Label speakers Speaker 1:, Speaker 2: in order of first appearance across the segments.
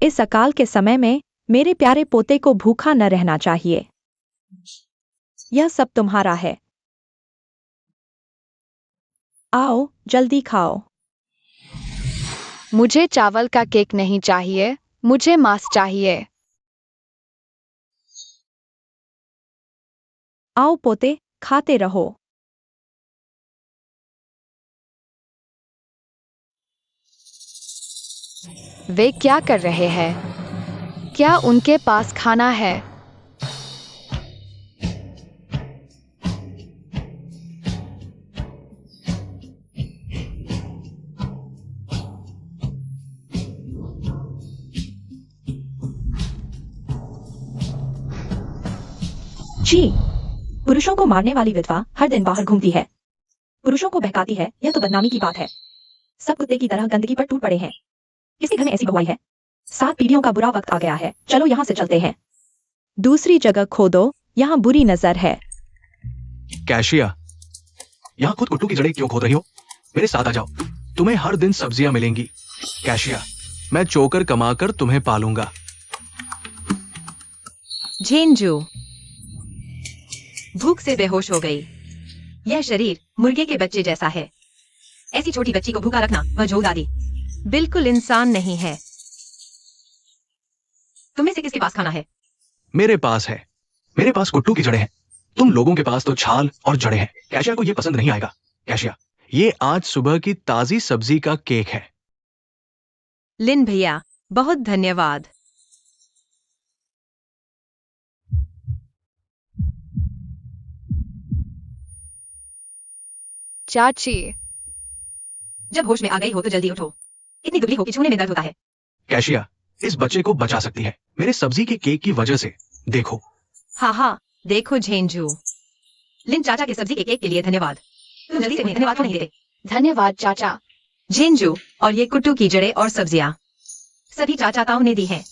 Speaker 1: इस अकाल के समय में मेरे प्यारे पोते को भूखा न रहना चाहिए। यह सब तुम्हारा है। आओ जल्दी खाओ।
Speaker 2: मुझे चावल का केक नहीं चाहिए, मुझे मांस चाहिए।
Speaker 1: आओ पोते, खाते रहो।
Speaker 2: वे क्या कर रहे हैं? क्या उनके पास खाना है?
Speaker 1: जी, पुरुषों को मारने वाली विधवा हर दिन बाहर घूमती है, पुरुषों को बहकाती है। यह तो बदनामी की बात है। सब कुत्ते की तरह गंदगी पर टूट पड़े हैं। किसके घर में ऐसी बहू आई है? 7 पीढ़ियों का बुरा वक्त आ गया है। चलो यहाँ से चलते हैं। दूसरी जगह खोदो, यहाँ बुरी नजर है।
Speaker 3: कैशिया, यहाँ खुद कुट्टू की जड़ें क्यों खोद रही हो? मेरे साथ आ जाओ, तुम्हें हर दिन सब्जियां मिलेंगी। कैशिया, मैं चोकर कमाकर तुम्हें पालूंगा।
Speaker 1: झेंझू भूख से बेहोश हो गई। यह शरीर मुर्गे के बच्चे जैसा है। ऐसी छोटी बच्ची को भूखा रखना वह दादी बिल्कुल इंसान नहीं है। तुम्हें से किसके पास खाना है?
Speaker 3: मेरे पास है। मेरे पास कुट्टू की जड़ें हैं। तुम लोगों के पास तो छाल और जड़ें हैं। कैशिया को ये पसंद नहीं आएगा। कैशिया, ये आज सुबह की ताजी सब्जी का केक है।
Speaker 1: लिन भैया, बहुत धन्यवाद।
Speaker 2: चाची,
Speaker 1: जब होश में आ गई हो तो जल्दी उठो। इतनी दुबली हो कि छूने में दर्द होता है।
Speaker 3: कैशिया, इस बच्चे को बचा सकती है मेरे सब्जी के केक की वजह से। देखो।
Speaker 1: हाँ, देखो झेंझू। लिन चाचा के सब्जी के केक के लिए धन्यवाद। तुम जल्दी से उन्हें धन्यवाद क्यों नहीं देते?
Speaker 2: धन्यवाद चाचा।
Speaker 1: झेंझू, और ये कुट्टू की जड़ें और सब्जियां सभी चाचा ताऊ ने दी हैं।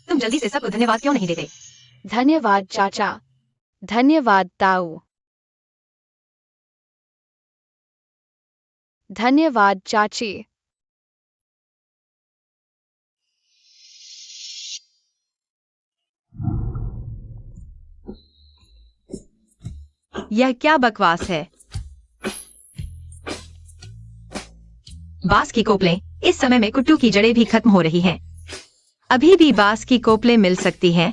Speaker 1: तुम जल्दी से सबको धन्यवाद क्यों नहीं देते?
Speaker 2: धन्यवाद चाचा। धन्यवाद ताऊ। धन्यवाद चाची।
Speaker 1: यह क्या बकवास है? बांस की कोपलें। इस समय में कुट्टू की जड़ें भी खत्म हो रही हैं। अभी भी बांस की कोपलें मिल सकती हैं।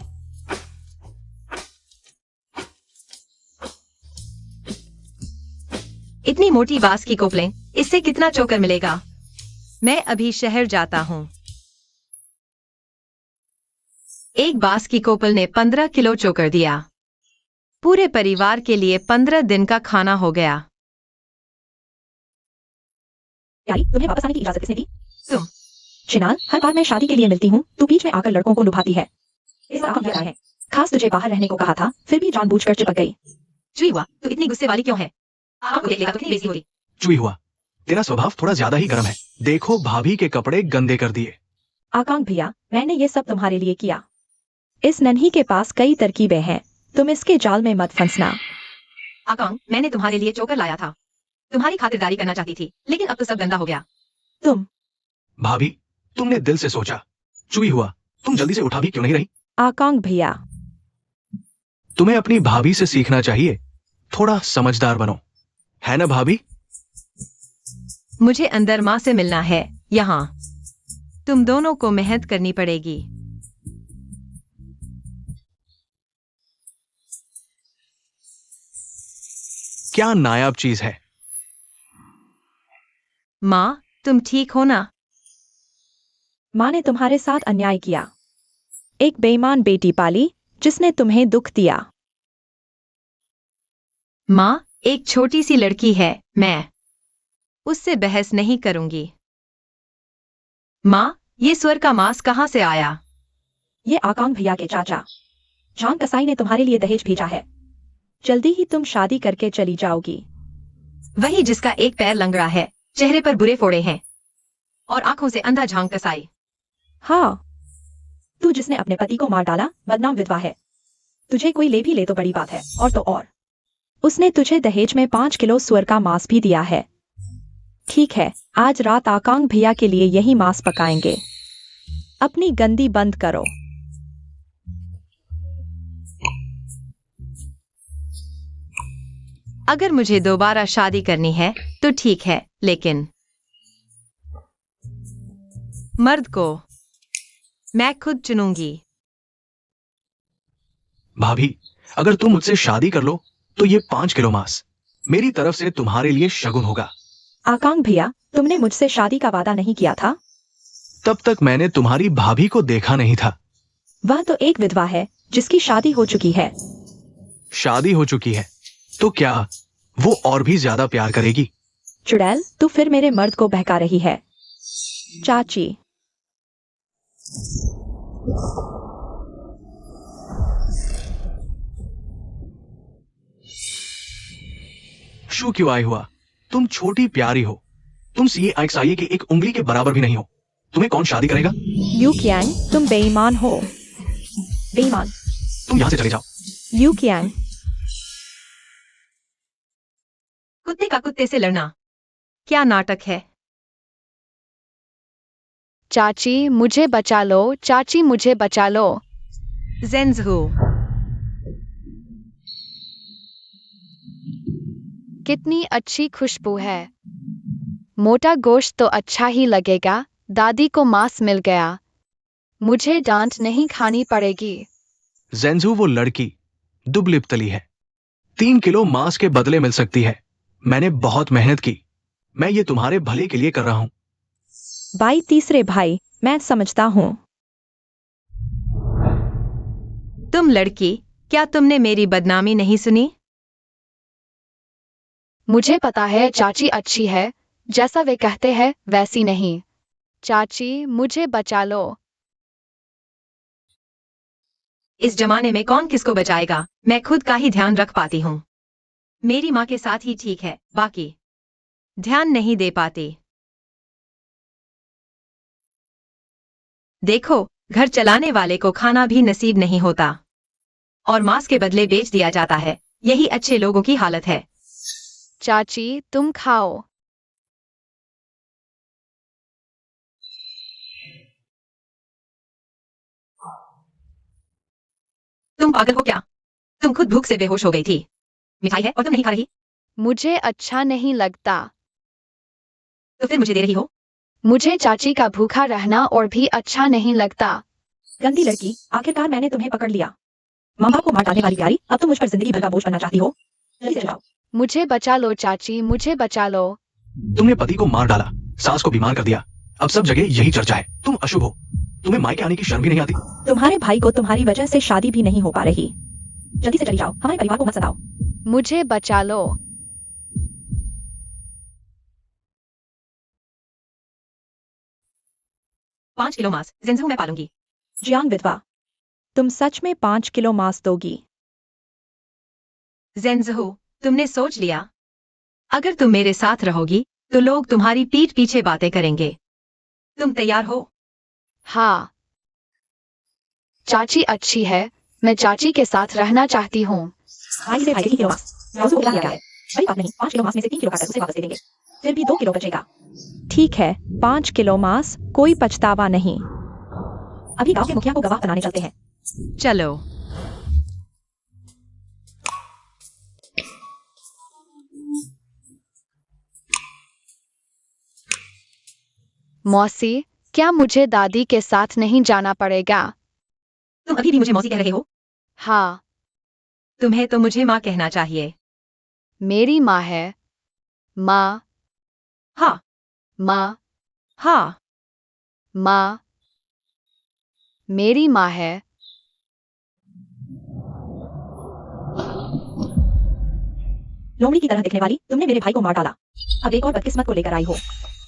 Speaker 1: इतनी मोटी बांस की कोपलें, इससे कितना चोकर मिलेगा? मैं अभी शहर जाता हूँ। एक बांस की कोपल ने 15 किलो चोकर दिया। पूरे परिवार के लिए 15 दिन का खाना हो गया। प्यारी, तुम्हें वापस आने की इजाजत किसने दी? तुम। चिनाल, हर बार मैं शादी के लिए मिलती हूँ, तू बीच में आकर लड़कों को लुभाती है। इस बार क्या है? खास तुझे बाहर रहने को कहा था, फिर भी जानबूझकर चिपक गई। चुई हुआ, तू इतनी गुस्से वाली क्यों है? आपको देख लेगा तो कितनी बेइज्जती होती।
Speaker 3: चुई हुआ, तेरा स्वभाव थोड़ा ज्यादा ही गर्म है। देखो, भाभी के कपड़े गंदे कर दिए।
Speaker 1: आकांक भैया, मैंने ये सब तुम्हारे लिए किया। इस नन्ही के पास कई तरकीबें हैं, तुम इसके जाल में मत फंसना। आकांक, मैंने तुम्हारे लिए चोकर लाया था। तुम्हारी खातिरदारी करना चाहती थी, लेकिन अब तो सब गंदा हो गया। तुम।
Speaker 3: भाभी, तुमने दिल से सोचा। चुई हुआ, तुम जल्दी से उठा भी क्यों नहीं रही?
Speaker 1: आकांक भैया,
Speaker 3: तुम्हें अपनी भाभी से सीखना चाहिए। थोड़ा समझदार बनो, है ना भाभी?
Speaker 1: मुझे अंदर माँ से मिलना है। यहाँ तुम दोनों को मेहनत करनी पड़ेगी।
Speaker 3: क्या नायाब चीज है।
Speaker 1: माँ, तुम ठीक हो ना? माँ ने तुम्हारे साथ अन्याय किया। एक बेईमान बेटी पाली, जिसने तुम्हें दुख दिया। माँ, एक छोटी सी लड़की है, मैं उससे बहस नहीं करूंगी। माँ, ये स्वर का मांस कहाँ से आया? ये आकांक भैया के चाचा जान कसाई ने तुम्हारे लिए दहेज भेजा है। जल्दी ही तुम शादी करके चली जाओगी। वही जिसका एक पैर लंगड़ा है, चेहरे पर बुरे फोड़े हैं और आंखों से अंधा झांक कसाई। हाँ, तू जिसने अपने पति को मार डाला, बदनाम विधवा है। तुझे कोई ले भी ले तो बड़ी बात है, और तो और उसने तुझे दहेज में 5 किलो सुअर का मांस भी दिया है। ठीक है, आज रात आकांक भैया के लिए यही मांस पकाएंगे।
Speaker 4: अपनी गंदी बंद करो।
Speaker 1: अगर मुझे दोबारा शादी करनी है तो ठीक है, लेकिन मर्द को मैं खुद चुनूंगी।
Speaker 3: भाभी, अगर तुम मुझसे शादी कर लो तो ये 5 किलो मांस मेरी तरफ से तुम्हारे लिए शगुन होगा।
Speaker 4: आकांक भैया, तुमने मुझसे शादी का वादा नहीं किया था?
Speaker 3: तब तक मैंने तुम्हारी भाभी को देखा नहीं था।
Speaker 4: वह तो एक विधवा है जिसकी शादी हो चुकी है।
Speaker 3: शादी हो चुकी है तो क्या वो और भी ज्यादा प्यार करेगी?
Speaker 4: चुड़ैल, तू फिर मेरे मर्द को बहका रही है। चाची,
Speaker 3: शू क्यों आए हुआ? तुम छोटी प्यारी हो। तुम CXIA की एक उंगली के बराबर भी नहीं हो। तुम्हें कौन शादी करेगा?
Speaker 4: यू कियांग, तुम बेईमान हो। बेईमान।
Speaker 3: तुम यहां से चले जाओ।
Speaker 4: यू कियांग,
Speaker 1: कुत्ते का कुत्ते से लड़ना क्या नाटक है?
Speaker 2: चाची मुझे बचा लो, चाची मुझे बचा लो।
Speaker 1: जेंजहू,
Speaker 2: कितनी अच्छी खुशबू है। मोटा गोश्त तो अच्छा ही लगेगा। दादी को मांस मिल गया। मुझे डांट नहीं खानी पड़ेगी।
Speaker 3: जेंजू, वो लड़की दुबली पतली है। 3 किलो मांस के बदले मिल सकती है। मैंने बहुत मेहनत की। मैं ये तुम्हारे भले के लिए कर रहा हूं।
Speaker 4: भाई तीसरे भाई, मैं समझता हूँ।
Speaker 1: तुम लड़की, क्या तुमने मेरी बदनामी नहीं सुनी?
Speaker 2: मुझे पता है चाची अच्छी है, जैसा वे कहते हैं वैसी नहीं। चाची मुझे बचा लो।
Speaker 1: इस जमाने में कौन किसको बचाएगा? मैं खुद का ही ध्यान रख पाती हूँ। मेरी माँ के साथ ही ठीक है, बाकी ध्यान नहीं दे पाती। देखो, घर चलाने वाले को खाना भी नसीब नहीं होता और मांस के बदले बेच दिया जाता है। यही अच्छे लोगों की हालत है।
Speaker 2: चाची तुम खाओ।
Speaker 1: तुम पागल हो क्या? तुम खुद भूख से बेहोश हो गई थी। मिठाई है और तुम नहीं खा रही,
Speaker 2: मुझे अच्छा नहीं लगता।
Speaker 1: तो फिर मुझे दे रही हो?
Speaker 2: मुझे चाची का भूखा रहना और भी अच्छा नहीं लगता।
Speaker 4: गंदी लड़की, आखिरकार मैंने तुम्हें पकड़ लिया। माँ बाप को मार डालने वाली प्यारी, अब तुम मुझ पर जिंदगी भर का बोझ बनना चाहती हो। जल्दी से जाओ।
Speaker 2: मुझे बचा लो चाची, मुझे बचा लो।
Speaker 3: तुमने पति को मार डाला, सास को बीमार कर दिया। अब सब जगह यही चर्चा है। तुम अशुभ हो। तुम्हें मायके आने की शर्म भी नहीं आती?
Speaker 4: तुम्हारे भाई को तुम्हारी वजह से शादी भी नहीं हो पा रही। जल्दी से चली जाओ, हमारे परिवार को मत सताओ।
Speaker 2: मुझे बचा लो।
Speaker 1: 5 किलो मांस जेंजहू मैं पालूंगी।
Speaker 4: जियांग विधवा, तुम सच में 5 किलो मांस दोगी?
Speaker 1: जेंजहू, तुमने सोच लिया? अगर तुम मेरे साथ रहोगी तो लोग तुम्हारी पीठ पीछे बातें करेंगे। तुम तैयार हो?
Speaker 2: हाँ, चाची अच्छी है, मैं चाची के साथ रहना चाहती हूँ।
Speaker 4: भाई से भाई 3 किलो मांस मौजू को गया है। बड़ी बात नहीं, 5 किलो मांस में से 3 किलो काटकर उसे वापस दे देंगे। फिर भी 2 किलो बचेगा। ठीक है, 5 किलो मांस, कोई पछतावा नहीं। अभी गांव के मुखिया को गवाह बनाने चलते हैं।
Speaker 1: चलो।
Speaker 2: मौसी, क्या मुझे दादी के साथ नहीं जाना पड़ेगा?
Speaker 1: तुम अभी भी मुझे मौसी कह रहे हो?
Speaker 2: हाँ,
Speaker 1: तुम्हें तो मुझे माँ कहना चाहिए।
Speaker 2: मेरी माँ है। माँ,
Speaker 1: हाँ,
Speaker 2: माँ,
Speaker 1: हाँ।
Speaker 2: माँ, मेरी माँ है।
Speaker 4: लोमड़ी की तरह दिखने वाली तुमने मेरे भाई को मार डाला। अब एक और बदकिस्मत को लेकर आई हो।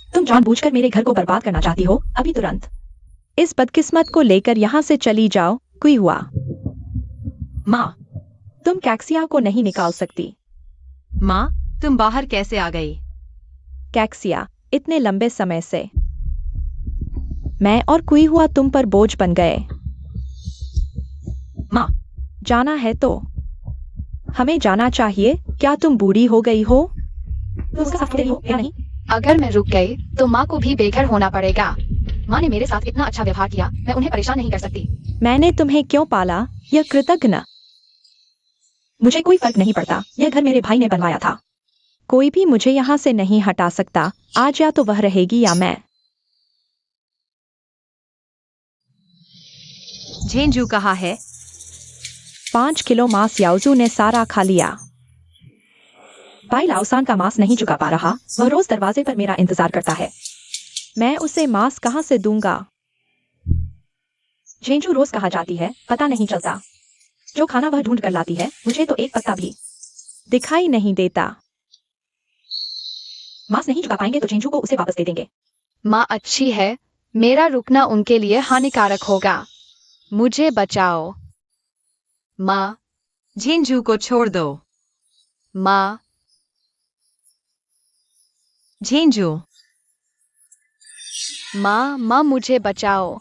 Speaker 4: तुम जानबूझकर मेरे घर को बर्बाद करना चाहती हो। अभी तुरंत इस बदकिस्मत को लेकर यहाँ से चली जाओ। कोई हुआ?
Speaker 1: माँ,
Speaker 4: तुम कैक्सिया को नहीं निकाल सकती।
Speaker 1: माँ, तुम बाहर कैसे आ गई?
Speaker 4: कैक्सिया, इतने लंबे समय से मैं और कोई हुआ तुम पर बोझ बन गए।
Speaker 1: माँ,
Speaker 4: जाना है तो हमें जाना चाहिए। क्या तुम बूढ़ी हो गई हो? तुम उसका साथ दे रही हो या नहीं?
Speaker 2: अगर मैं रुक गई तो माँ को भी बेघर होना पड़ेगा। माँ ने मेरे साथ इतना अच्छा व्यवहार किया, मैं उन्हें परेशान नहीं कर सकती।
Speaker 4: मैंने तुम्हें क्यों पाला, यह कृतज्ञ। मुझे कोई फर्क नहीं पड़ता, यह घर मेरे भाई ने बनवाया था। कोई भी मुझे यहाँ से नहीं हटा सकता। आज या तो वह रहेगी या मैं।
Speaker 1: झेंझू कहाँ है?
Speaker 4: 5 किलो मांस याओजू ने सारा खा लिया। भाई लाओसान का मांस नहीं चुका पा रहा, वह रोज दरवाजे पर मेरा इंतजार करता है। मैं उसे मांस कहाँ से दूंगा? झेंझू रोज कहाँ जाती है पता नहीं चलता। जो खाना वह ढूंढ कर लाती है, मुझे तो एक पत्ता भी दिखाई नहीं देता। मांस नहीं चुका पाएंगे तो झेंझू को उसे वापस दे देंगे।
Speaker 2: माँ अच्छी है, मेरा रुकना उनके लिए हानिकारक होगा। मुझे बचाओ। माँ,
Speaker 1: झेंझू को छोड़ दो।
Speaker 2: माँ,
Speaker 1: झेंझू,
Speaker 2: माँ मुझे बचाओ।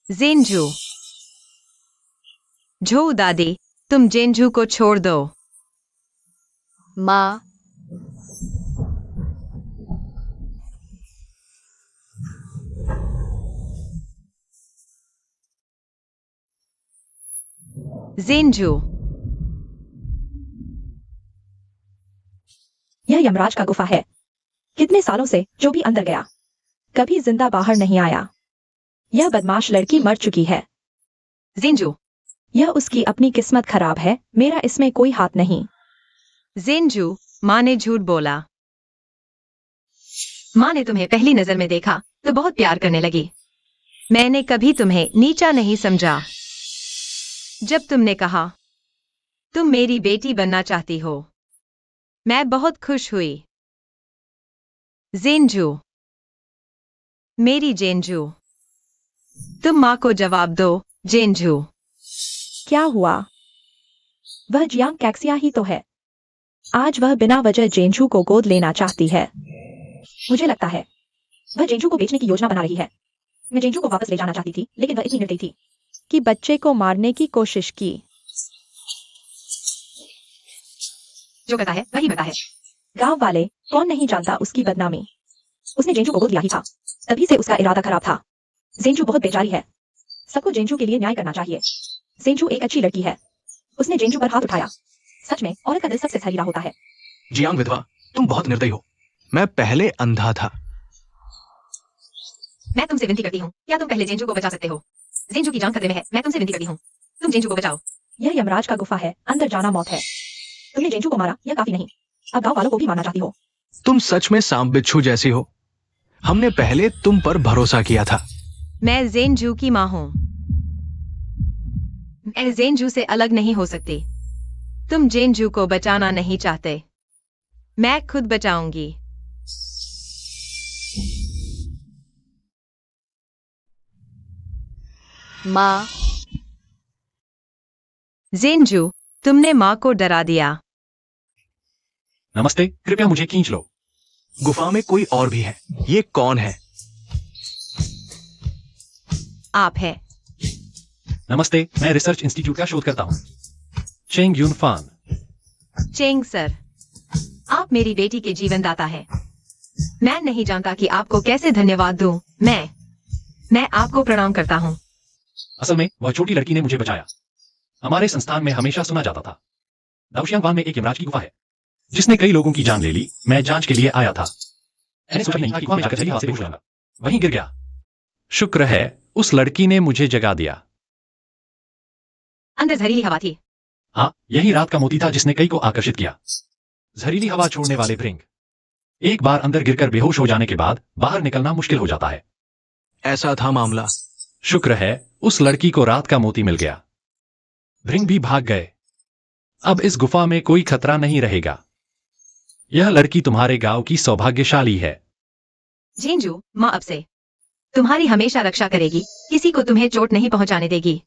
Speaker 1: जेंझू। झो दादी, तुम जेंझू को छोड़ दो।
Speaker 2: माँ,
Speaker 1: जेंझू।
Speaker 4: यह यमराज का गुफा है। कितने सालों से जो भी अंदर गया कभी जिंदा बाहर नहीं आया। यह बदमाश लड़की मर चुकी है।
Speaker 1: जेंझू,
Speaker 4: यह उसकी अपनी किस्मत खराब है, मेरा इसमें कोई हाथ नहीं।
Speaker 1: जेंझू, माँ ने झूठ बोला। माँ ने तुम्हें पहली नजर में देखा तो बहुत प्यार करने लगी। मैंने कभी तुम्हें नीचा नहीं समझा। जब तुमने कहा तुम मेरी बेटी बनना चाहती हो, मैं बहुत खुश हुई। जेंझू, मेरी जेंझू, तुम माँ को जवाब दो। जेंझू,
Speaker 4: क्या हुआ? वह जियांग कैक्सिया ही तो है। आज वह बिना वजह जेंझू को गोद लेना चाहती है। मुझे लगता है वह जेंझू को बेचने की योजना बना रही है। मैं जेंझू को वापस ले जाना चाहती थी, लेकिन वह इतनी निर्दयी थी कि बच्चे को मारने की कोशिश की।
Speaker 1: जो करता है वही मरता है।
Speaker 4: गांव वाले कौन नहीं जानता उसकी बदनामी। उसने जेंझू को गोद लिया ही था, तभी से उसका इरादा खराब था। जेंझू बहुत बेचारी है, सबको जेंझू के लिए न्याय करना चाहिए। जेंझू एक अच्छी लड़की है, उसने जेंझू पर हाथ उठाया। सच में औरत का दिल सबसे सहीला होता है।
Speaker 3: जियांग विधवा, तुम बहुत निर्दयी हो। मैं पहले अंधा था।
Speaker 1: मैं तुमसे विनती करती हूँ, क्या तुम पहले जेंझू को बचा सकते हो? जेंझू की जान खतरे में है, मैं तुमसे विनती करती हूँ, तुम जेंझू को बचाओ।
Speaker 4: यह यमराज का गुफा है, अंदर जाना मौत है। तुमने जेंझू को मारा, यह काफी नहीं, अब गांव वालों को भी मारना चाहती हो।
Speaker 3: तुम सच में सांप बिच्छू जैसी हो। हमने पहले तुम पर भरोसा किया था।
Speaker 1: मैं जेंझू की माँ हूँ। मैं जेंझू से अलग नहीं हो सकती। तुम जेंझू को बचाना नहीं चाहते, मैं खुद बचाऊंगी।
Speaker 2: माँ,
Speaker 1: जेंझू, तुमने माँ को डरा दिया।
Speaker 5: नमस्ते, कृपया मुझे खींच लो।
Speaker 3: गुफा में कोई और भी है। ये कौन है?
Speaker 1: आप है।
Speaker 5: नमस्ते, मैं रिसर्च इंस्टीट्यूट का शोध करता हूँ, चेंग यून फान।
Speaker 1: चेंग सर, आप मेरी बेटी के जीवन दाता है। मैं नहीं जानता कि आपको कैसे धन्यवाद दूं। मैं आपको प्रणाम करता हूँ।
Speaker 5: असल में वह छोटी लड़की ने मुझे बचाया। हमारे संस्थान में हमेशा सुना जाता था, दाओशियांगवान में एक यमराज की गुफा है जिसने कई लोगों की जान ले ली। मैं जांच के लिए आया था। मैंने सोचा नहीं था कि गुफा में जाकर जहरीली हवा से बेहोश हो जाऊंगा। वहीं गिर गया। शुक्र है उस लड़की ने मुझे जगा दिया।
Speaker 1: अंदर जहरीली हवा थी।
Speaker 5: हाँ, यही रात का मोती था जिसने कई को आकर्षित किया। जहरीली हवा छोड़ने वाले भृंग एक बार अंदर गिरकर बेहोश हो जाने के बाद बाहर निकलना मुश्किल हो जाता है।
Speaker 3: ऐसा था मामला।
Speaker 5: शुक्र है उस लड़की को रात का मोती मिल गया। भृंग भी भाग गए। अब इस गुफा में कोई खतरा नहीं रहेगा। यह लड़की तुम्हारे गांव की सौभाग्यशाली है।
Speaker 1: झेंझू, माँ अब से तुम्हारी हमेशा रक्षा करेगी, किसी को तुम्हें चोट नहीं पहुंचाने देगी।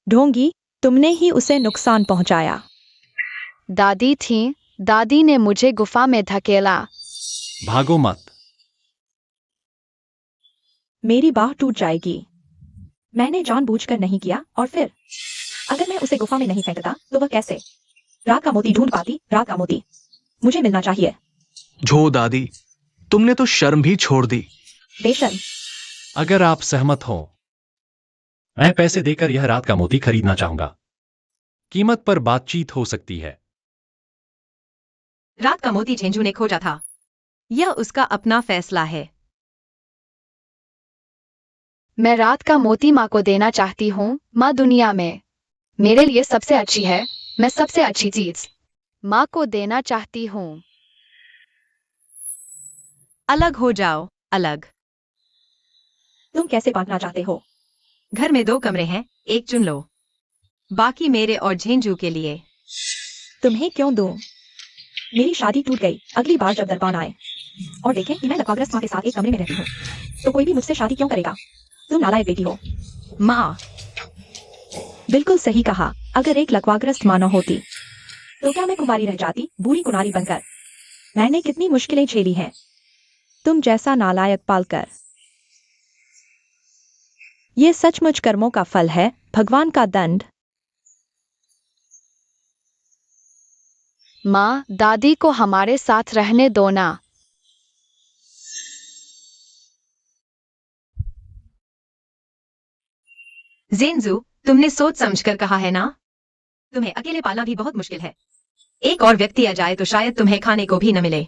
Speaker 4: ढोंगी, तुमने ही उसे नुकसान पहुंचाया।
Speaker 2: दादी थी, दादी ने मुझे गुफा में धकेला।
Speaker 5: भागो मत।
Speaker 4: मेरी बाह टूट जाएगी। मैंने जानबूझकर नहीं किया, और फिर अगर मैं उसे गुफा में नहीं फेंकता तो वह कैसे रात का मोती ढूंढ पाती? रात का मोती मुझे मिलना चाहिए।
Speaker 3: झो दादी, तुमने तो शर्म भी छोड़ दी।
Speaker 4: बेशर्म,
Speaker 5: अगर आप सहमत हो, मैं पैसे देकर यह रात का मोती खरीदना चाहूंगा। कीमत पर बातचीत हो सकती है।
Speaker 1: रात का मोती झेंझू ने खोजा था। यह उसका अपना फैसला है।
Speaker 2: मैं रात का मोती माँ को देना चाहती हूँ। माँ दुनिया में मेरे लिए सबसे अच्छी है। मैं सबसे अच्छी चीज माँ को देना चाहती हूँ।
Speaker 1: अलग हो जाओ, अलग।
Speaker 4: तुम कैसे बांटना चाहते हो?
Speaker 1: घर में 2 कमरे हैं, एक चुन लो। बाकी मेरे और झेंझू के लिए।
Speaker 4: तुम्हें क्यों दूं? मेरी शादी टूट गई। अगली बार जब दरबान आए और देखें कि मैं लकवाग्रस्त माँ के साथ एक कमरे में रहती हूँ, तो कोई भी मुझसे शादी क्यों करेगा? तुम नालायक बेटी हो।
Speaker 1: माँ,
Speaker 4: बिल्कुल सही कहा। अगर एक लकवाग्रस्त माँ न होती तो क्या मैं कुंवारी रह जाती, बूढ़ी कुनारी बनकर? मैंने कितनी मुश्किलें झेली हैं तुम जैसा नालायक पालकर। ये सचमुच कर्मों का फल है, भगवान का दंड।
Speaker 2: माँ, दादी को हमारे साथ रहने दो ना।
Speaker 1: जेंजू, तुमने सोच समझकर कहा है ना? तुम्हें अकेले पालना भी बहुत मुश्किल है। एक और व्यक्ति आ जाए तो शायद तुम्हें खाने को भी न मिले।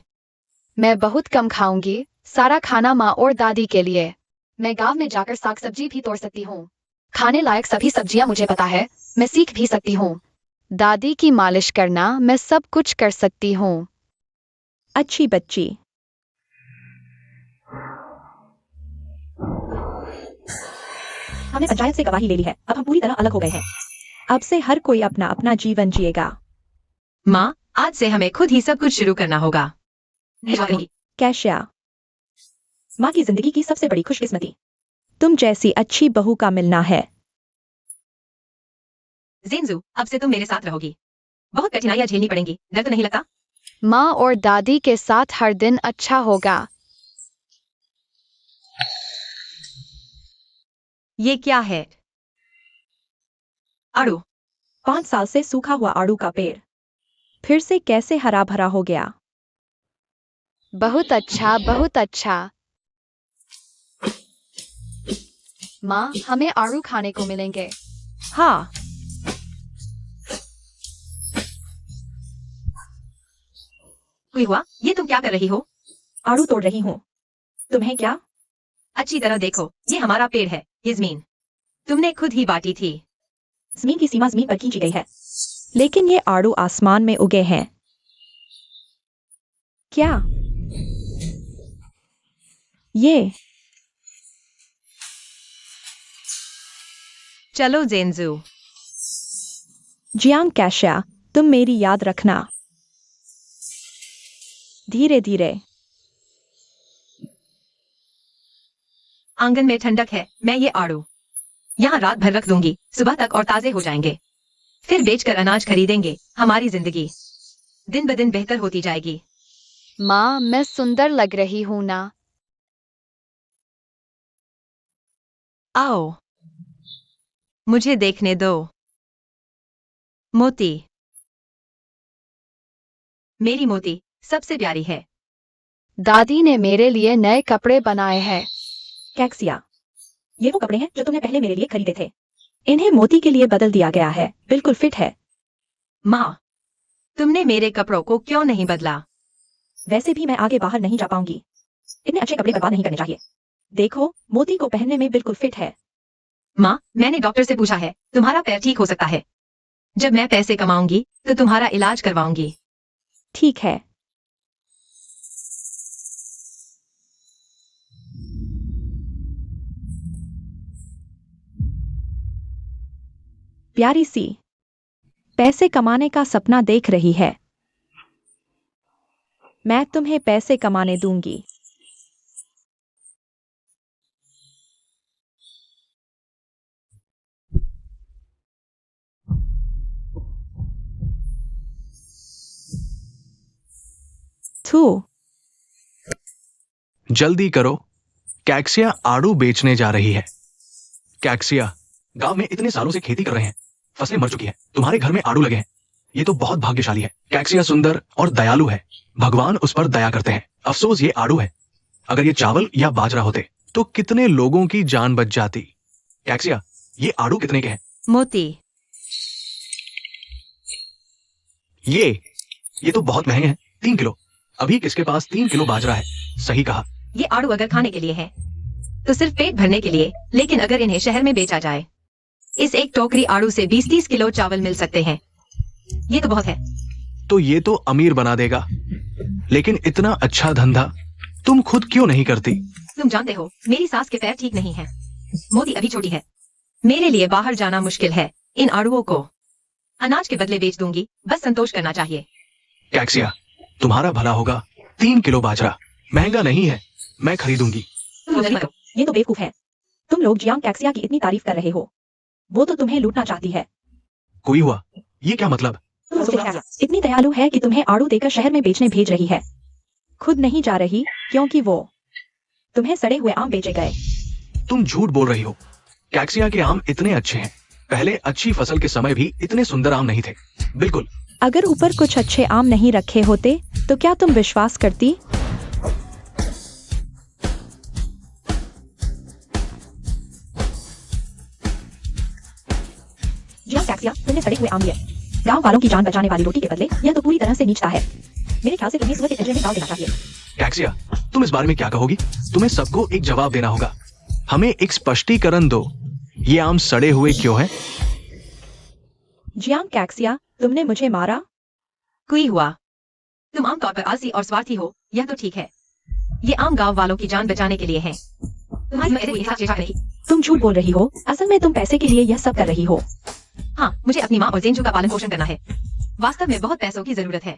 Speaker 2: मैं बहुत कम खाऊंगी। सारा खाना माँ और दादी के लिए। मैं गांव में जाकर साग सब्जी भी तोड़ सकती हूँ। खाने लायक सभी सब्जियां मुझे पता है। मैं सीख भी सकती हूँ। दादी की मालिश करना, मैं सब कुछ कर सकती हूँ।
Speaker 4: अच्छी बच्ची। हमने पंचायत से गवाही ले ली है। अब हम पूरी तरह अलग हो गए हैं। अब से हर कोई अपना अपना जीवन जिएगा।
Speaker 1: माँ, आज से हमें खुद ही सब कुछ शुरू करना होगा।
Speaker 4: कैशिया, माँ की जिंदगी की सबसे बड़ी खुशकिस्मती तुम जैसी अच्छी बहू का मिलना है।
Speaker 1: जेंजू, अब से तुम मेरे साथ रहोगी। बहुत कठिनाइयां झेलनी पड़ेंगी, डर तो नहीं लगता?
Speaker 2: माँ और दादी के साथ हर दिन अच्छा होगा।
Speaker 1: ये क्या है? आड़ू।
Speaker 4: 5 साल से सूखा हुआ आड़ू का पेड़ फिर से कैसे हरा भरा हो गया।
Speaker 2: बहुत अच्छा, बहुत अच्छा। माँ, हमें आड़ू खाने को मिलेंगे।
Speaker 1: हाँ। कोई हुआ? ये तुम क्या कर रही हो?
Speaker 4: आड़ू तोड़ रही हूँ। तुम्हें क्या?
Speaker 1: अच्छी तरह देखो, ये हमारा पेड़ है, ये जमीन तुमने खुद ही बांटी थी।
Speaker 4: जमीन की सीमा जमीन पर खींची गई है, लेकिन ये आड़ू आसमान में उगे हैं। क्या ये?
Speaker 1: चलो जेंजू।
Speaker 4: जियांग कैशिया, तुम मेरी याद रखना। धीरे धीरे।
Speaker 1: आंगन में ठंडक है, मैं ये आड़ू यहाँ रात भर रख दूंगी, सुबह तक और ताजे हो जाएंगे। फिर बेचकर अनाज खरीदेंगे। हमारी जिंदगी दिन ब दिन बेहतर होती जाएगी।
Speaker 2: माँ, मैं सुंदर लग रही हूँ ना?
Speaker 1: आओ, मुझे देखने दो। मोती, मेरी मोती सबसे प्यारी है।
Speaker 2: दादी ने मेरे लिए नए कपड़े बनाए हैं।
Speaker 4: कैक्सिया, ये वो कपड़े हैं जो तुमने पहले मेरे लिए खरीदे थे। इन्हें मोती के लिए बदल दिया गया है। बिल्कुल फिट है।
Speaker 1: माँ, तुमने मेरे कपड़ों को क्यों नहीं बदला?
Speaker 4: वैसे भी मैं आगे बाहर नहीं जा पाऊंगी। इतने अच्छे कपड़े बर्बाद नहीं करने चाहिए। देखो, मोती को पहनने में बिल्कुल फिट है।
Speaker 1: माँ, मैंने डॉक्टर से पूछा है, तुम्हारा पैर ठीक हो सकता है। जब मैं पैसे कमाऊंगी तो तुम्हारा इलाज करवाऊंगी।
Speaker 4: ठीक है। प्यारी सी, पैसे कमाने का सपना देख रही है। मैं तुम्हें पैसे कमाने दूंगी। थू।
Speaker 3: जल्दी करो, कैक्सिया आड़ू बेचने जा रही है। कैक्सिया, गांव में इतने सालों से खेती कर रहे हैं, फसलें मर चुकी हैं, तुम्हारे घर में आड़ू लगे हैं। ये तो बहुत भाग्यशाली है। कैक्सिया सुंदर और दयालु है, भगवान उस पर दया करते हैं। अफसोस ये आड़ू है। अगर ये चावल या बाजरा होते तो कितने लोगों की जान बच जाती। कैक्सिया, ये आड़ू कितने के हैं?
Speaker 1: मोती,
Speaker 3: ये तो बहुत महंगे हैं। 3 किलो। अभी किसके पास 3 किलो बाजरा है? सही कहा।
Speaker 1: ये आड़ू अगर खाने के लिए है तो सिर्फ पेट भरने के लिए, लेकिन अगर इन्हें शहर में बेचा जाए, इस एक टोकरी आड़ू से 20-30 किलो चावल मिल सकते हैं। ये तो बहुत है।
Speaker 3: तो ये तो अमीर बना देगा, लेकिन इतना अच्छा धंधा तुम खुद क्यों नहीं करती?
Speaker 1: तुम जानते हो मेरी सास के पैर ठीक नहीं है। मोती अभी छोटी है, मेरे लिए बाहर जाना मुश्किल है। इन आड़ुओं को अनाज के बदले बेच दूंगी, बस संतोष करना चाहिए।
Speaker 3: कैक्सिया, तुम्हारा भला होगा। 3 किलो बाजरा महंगा नहीं है, मैं खरीदूंगी।
Speaker 1: तुम नहीं करो।
Speaker 4: ये तो बेवकूफ है। तुम लोग जियांग कैक्सिया की इतनी तारीफ कर रहे हो, वो तो तुम्हें लूटना चाहती है।
Speaker 3: कोई हुआ? ये क्या मतलब?
Speaker 4: इतनी दयालु है कि तुम्हें आड़ू देकर शहर में बेचने भेज रही है। खुद नहीं जा रही क्योंकि वो तुम्हें सड़े हुए आम बेचे गए।
Speaker 3: तुम झूठ बोल रही हो। कैक्सिया के आम इतने अच्छे हैं। पहले अच्छी फसल के समय भी इतने सुंदर आम नहीं थे। बिल्कुल।
Speaker 4: अगर ऊपर कुछ अच्छे आम नहीं रखे होते तो क्या तुम विश्वास करती? जियांग कैक्सिया, तुमने सड़े हुए आम लिए। गांव वालों की जान बचाने वाली रोटी के बदले यह तो पूरी तरह से नीचता है। मेरे ख्याल से तुम्हें सुबह के कचरे में डाल देना चाहिए।
Speaker 3: कैक्सिया, तुम इस बारे में क्या कहोगी? तुम्हें सबको एक जवाब देना होगा। हमें एक स्पष्टीकरण दो। ये आम सड़े हुए क्यों हैं?
Speaker 4: जियांग कैक्सिया, तुमने मुझे मारा।
Speaker 1: कोई हुआ? तुम आमतौर पर आलसी और स्वार्थी हो, यह तो ठीक है। ये आम गांव वालों की जान बचाने के लिए है। तुम्हारी ऐसे कोई हिसाब चेष्टा नहीं।
Speaker 4: तुम झूठ बोल रही हो। असल में तुम पैसे के लिए यह सब कर रही हो।
Speaker 1: हाँ, मुझे अपनी माँ और जेंजू का पालन पोषण करना है। वास्तव में बहुत पैसों की जरूरत है,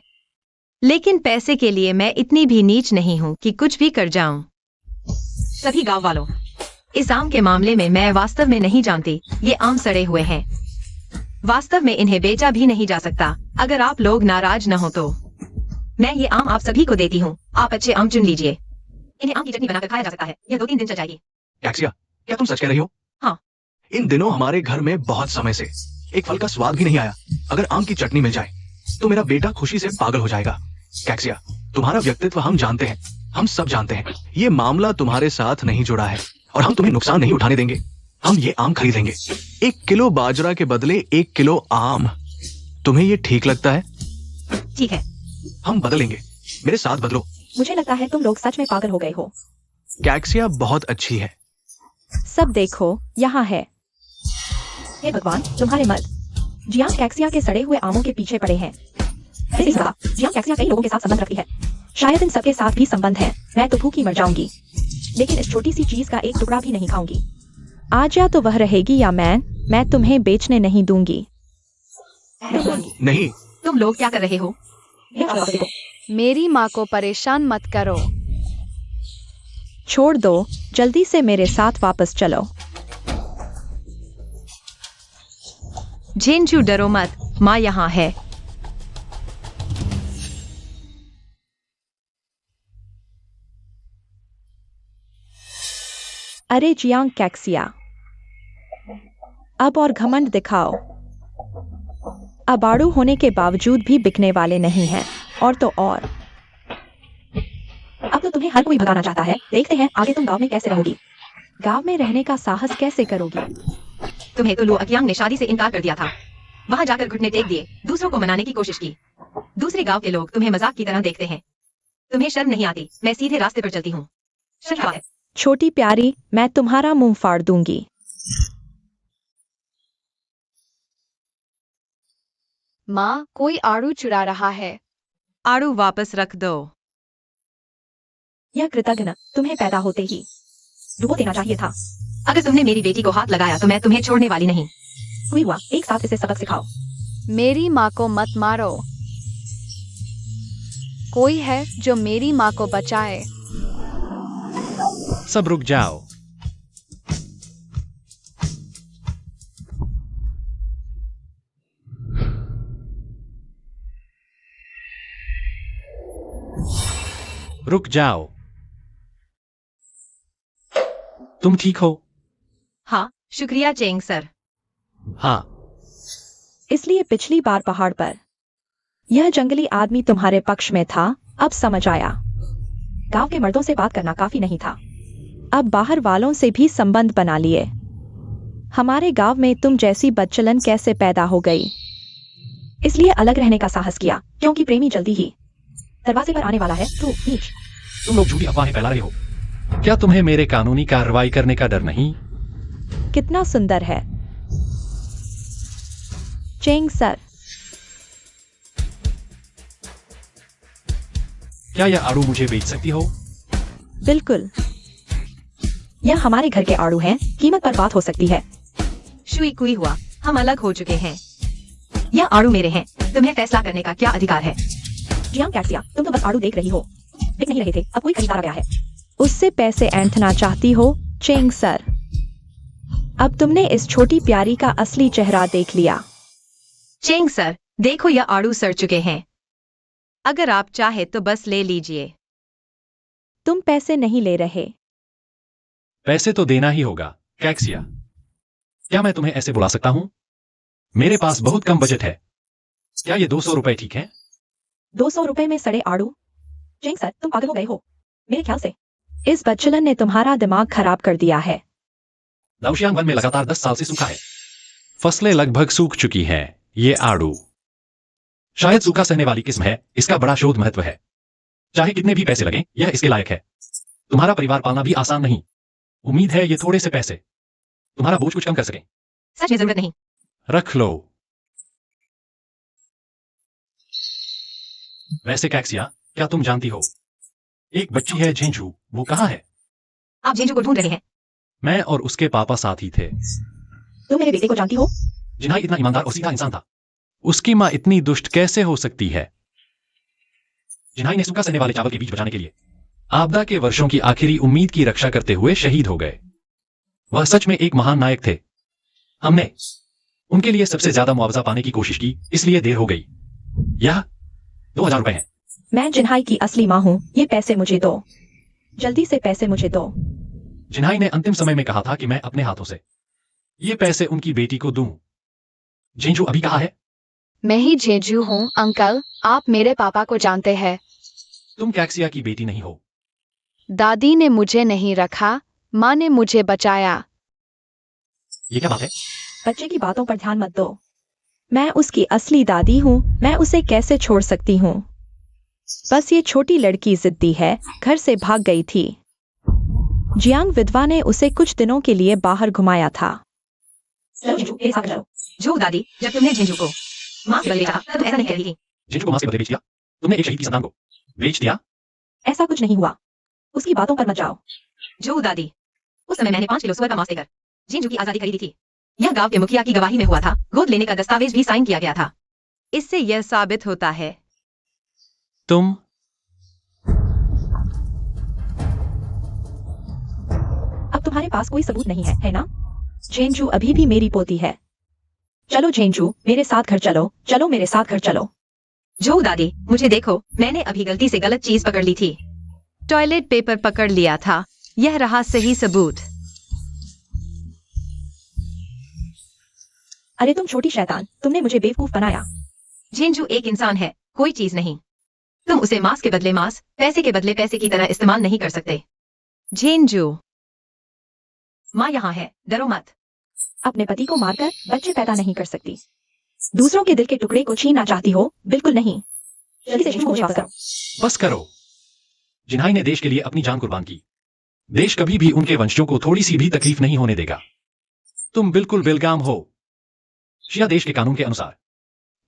Speaker 1: लेकिन पैसे के लिए मैं इतनी भी नीच नहीं हूँ कि कुछ भी कर जाऊं। सभी गांव वालों, इस आम के मामले में मैं वास्तव में नहीं जानती। ये आम सड़े हुए हैं। वास्तव में इन्हें बेचा भी नहीं जा सकता। अगर आप लोग नाराज न हो तो मैं ये आम आप सभी को देती हूँ। आप अच्छे आम चुन लीजिए। इन्हें आम की चटनी बनाकर खाया जा सकता है। यह 2-3 दिन चल जाएगी।
Speaker 3: कैक्सिया, क्या तुम सच कह रही हो?
Speaker 1: हाँ।
Speaker 3: इन दिनों हमारे घर में बहुत समय से एक फल का स्वाद भी नहीं आया। अगर आम की चटनी मिल जाए तो मेरा बेटा खुशी से पागल हो जाएगा। कैक्सिया, तुम्हारा व्यक्तित्व हम जानते हैं, हम सब जानते हैं। ये मामला तुम्हारे साथ नहीं जुड़ा है और हम तुम्हें नुकसान नहीं उठाने देंगे। हम ये आम खरीदेंगे। 1 किलो बाजरा के बदले 1 किलो आम। तुम्हें ये ठीक लगता है?
Speaker 1: ठीक है।
Speaker 3: हम बदलेंगे। मेरे साथ बदलो।
Speaker 4: मुझे लगता है तुम लोग सच में पागल हो गए हो।
Speaker 3: कैक्सिया बहुत अच्छी है।
Speaker 4: सब देखो, यहाँ है। हे भगवान, तुम्हारे मर्द जियांग कैक्सिया के सड़े हुए आमों के पीछे पड़े हैं। मैंने कहा, जियांग कैक्सिया कई लोगों के साथ संबंध रखती है। शायद इन सबके साथ भी संबंध है। मैं तो भूखी मर जाऊंगी, लेकिन इस छोटी सी चीज का एक टुकड़ा भी नहीं खाऊंगी। आज या तो वह रहेगी या मैं तुम्हें बेचने नहीं दूंगी।
Speaker 3: नहीं।
Speaker 1: तुम लोग क्या कर रहे हो?
Speaker 2: मेरी माँ को परेशान मत करो।
Speaker 4: छोड़ दो, जल्दी से मेरे साथ वापस चलो।
Speaker 1: जेंजू, डरो मत, माँ यहाँ है।
Speaker 4: अरे जियांग कैक्सिया, अब और घमंड दिखाओ। अब आड़ू होने के बावजूद भी बिकने वाले नहीं हैं। और तो और अब तो तुम्हें हर कोई भगाना चाहता है। देखते हैं आगे तुम गांव में कैसे रहोगी। गांव में रहने का साहस कैसे करोगी?
Speaker 1: तुम्हें तो लू अकियांग ने शादी से इनकार कर दिया था। वहां जाकर घुटने टेक दिए, दूसरों को मनाने की कोशिश की। दूसरे गांव के लोग तुम्हें मजाक की तरह देखते हैं। तुम्हें शर्म नहीं आती? मैं सीधे रास्ते पर चलती हूँ। शर्म है?
Speaker 4: छोटी प्यारी, मैं तुम्हारा मुंह फाड़ दूंगी।
Speaker 2: माँ, कोई आड़ू चुरा रहा है।
Speaker 1: आड़ू वापस रख दो।
Speaker 4: यह कृतज्ञ तुम्हें पैदा होते ही डुबो देना चाहिए था।
Speaker 1: अगर तुमने मेरी बेटी को हाथ लगाया तो मैं तुम्हें छोड़ने वाली नहीं।
Speaker 4: हुई हुआ, एक साथ इसे सबक सिखाओ।
Speaker 2: मेरी माँ को मत मारो। कोई है जो मेरी माँ को बचाए।
Speaker 5: सब रुक जाओ। रुक जाओ। तुम ठीक हो?
Speaker 1: हाँ, शुक्रिया चेंग सर।
Speaker 5: हाँ।
Speaker 4: इसलिए पिछली बार पहाड़ पर यह जंगली आदमी तुम्हारे पक्ष में था, अब समझ आया। गांव के मर्दों से बात करना काफी नहीं था। अब बाहर वालों से भी संबंध बना लिए। हमारे गांव में तुम जैसी बदचलन कैसे पैदा हो गई? इसलिए अलग रहने का साहस किया क्योंकि प्रेमी जल्दी ही दरवाजे पर आने वाला है। तू नीच।
Speaker 5: तुम लोग झूठी अफवाहें फैला रहे हो। क्या तुम्हें मेरे कानूनी कार्रवाई करने का डर नहीं?
Speaker 4: कितना सुंदर है चेंग सर।
Speaker 5: क्या यह आड़ू मुझे बेच सकती हो?
Speaker 4: बिल्कुल, यह हमारे घर के आड़ू हैं। कीमत पर बात हो सकती है।
Speaker 1: शुई कुई हुआ, हम अलग हो चुके हैं। यह आड़ू मेरे हैं, तुम्हें फैसला करने का क्या अधिकार है?
Speaker 4: जियांग कैक्सिया, तुम तो बस आड़ू देख रही हो, बिक नहीं रहे थे। अब कोई खरीदार आ गया है। उससे पैसे ऐंठना चाहती हो चेंग सर? अब तुमने इस छोटी प्यारी का असली चेहरा देख लिया।
Speaker 1: चेंग सर, देखो यह आड़ू सड़ चुके हैं। अगर आप चाहे तो बस ले लीजिए।
Speaker 4: तुम पैसे नहीं ले रहे।
Speaker 5: पैसे तो देना ही होगा कैक्सिया। क्या मैं तुम्हें ऐसे बुला सकता हूं? मेरे पास बहुत कम बजट है। क्या ये 200 रुपए ठीक है?
Speaker 4: 200 रुपए में सड़े आड़ू? चेंग सर, तुम पागल हो गए हो मेरे ख्याल से। इस बदचलन ने तुम्हारा दिमाग खराब कर दिया है।
Speaker 5: दाओशियांग वन में लगातार 10 साल से सूखा है। फसलें लगभग सूख चुकी हैं। ये आड़ू शायद सूखा सहने वाली किस्म है। इसका बड़ा शोध महत्व है। चाहे कितने भी पैसे लगें, यह इसके लायक है। तुम्हारा परिवार पालना भी आसान नहीं। उम्मीद है ये थोड़े से पैसे तुम्हारा बोझ कुछ कम कर सकें।
Speaker 1: सच में जरूरत नहीं।
Speaker 5: रख लो। वैसे कैक्सिया, क्या तुम जानती हो, एक बच्ची है झेंझू, वो कहाँ है?
Speaker 1: आप झेंझू को ढूंढ रहे हैं?
Speaker 5: मैं और उसके पापा साथ ही थे।
Speaker 4: तुम मेरे बेटे को जानती हो?
Speaker 5: जिन्हाई इतना ईमानदार और सीधा इंसान था। उसकी माँ इतनी दुष्ट कैसे हो सकती है? जिन्हाई ने सूखा सहने वाले चावल के बीज बचाने के लिए आपदा के वर्षों की आखिरी उम्मीद की रक्षा करते हुए शहीद हो गए। वह सच में एक महान नायक थे। हमने उनके लिए सबसे ज्यादा मुआवजा पाने की कोशिश की, इसलिए देर हो गई। यह 2000 रुपए है।
Speaker 4: मैं जिन्हाई की असली माँ हूँ। ये पैसे मुझे दो, जल्दी से पैसे मुझे दो।
Speaker 5: जिन्हाई ने अंतिम समय में कहा था कि मैं अपने हाथों से ये पैसे उनकी बेटी को दूं। झेंझू अभी कहाँ है?
Speaker 2: मैं ही झेंझू हूँ अंकल, आप मेरे पापा को जानते हैं।
Speaker 5: तुम कैक्सिया की बेटी नहीं हो।
Speaker 2: दादी ने मुझे नहीं रखा, माँ ने मुझे बचाया।
Speaker 5: ये क्या बात है?
Speaker 4: बच्चे की बातों पर ध्यान मत दो। मैं उसकी असली दादी हूँ। मैं उसे कैसे छोड़ सकती हूँ? बस ये छोटी लड़की जिद्दी है, घर से भाग गई थी। जियांग विधवा ने उसे कुछ दिनों के लिए बाहर घुमाया था।
Speaker 1: झूठ दादी, जब तुमने झेंझू को मांस के बदले चाहा, तब तुम ऐसा नहीं कह रही थी।
Speaker 5: झेंझू को मांस के बदले बेच दिया? तुमने एक शहीद की संतान को बेच दिया?
Speaker 4: ऐसा कुछ नहीं हुआ। उसकी बातों पर मत जाओ।
Speaker 1: झूठ दादी, उस समय मैंने 5 किलो सुअर का मांस देकर झेंझू की आजादी खरीदी थी। यह गांव के मुखिया की गवाही में हुआ था। गोद लेने का दस्तावेज भी साइन किया गया था। इससे यह साबित होता है।
Speaker 5: तुम
Speaker 4: अब तुम्हारे पास कोई सबूत नहीं है ना? झेंझू अभी भी मेरी पोती है। चलो झेंझू, मेरे साथ घर चलो। चलो मेरे साथ घर चलो।
Speaker 1: झूठ दादी, मुझे देखो, मैंने अभी गलती से गलत चीज पकड़ ली थी। टॉयलेट पेपर पकड़ लिया था। यह रहा सही सबूत।
Speaker 4: अरे तुम छोटी शैतान, तुमने मुझे बेवकूफ बनाया।
Speaker 1: झेंझू एक इंसान है, कोई चीज नहीं। तुम उसे मांस के बदले मांस, पैसे के बदले पैसे की तरह इस्तेमाल नहीं कर सकते। झेंझू, माँ यहाँ है, डरो मत।
Speaker 4: अपने पति को मारकर बच्चे पैदा नहीं कर सकती। दूसरों के दिल के टुकड़े को छीनना चाहती हो? बिल्कुल नहीं। जल्दी से झेंझू को वापस करो।
Speaker 5: बस करो। जिन्हाई ने देश के लिए अपनी जान कुर्बान की। देश कभी भी उनके वंशजों को थोड़ी सी भी तकलीफ नहीं होने देगा। तुम बिल्कुल बेलगाम हो। शिया देश के कानून के अनुसार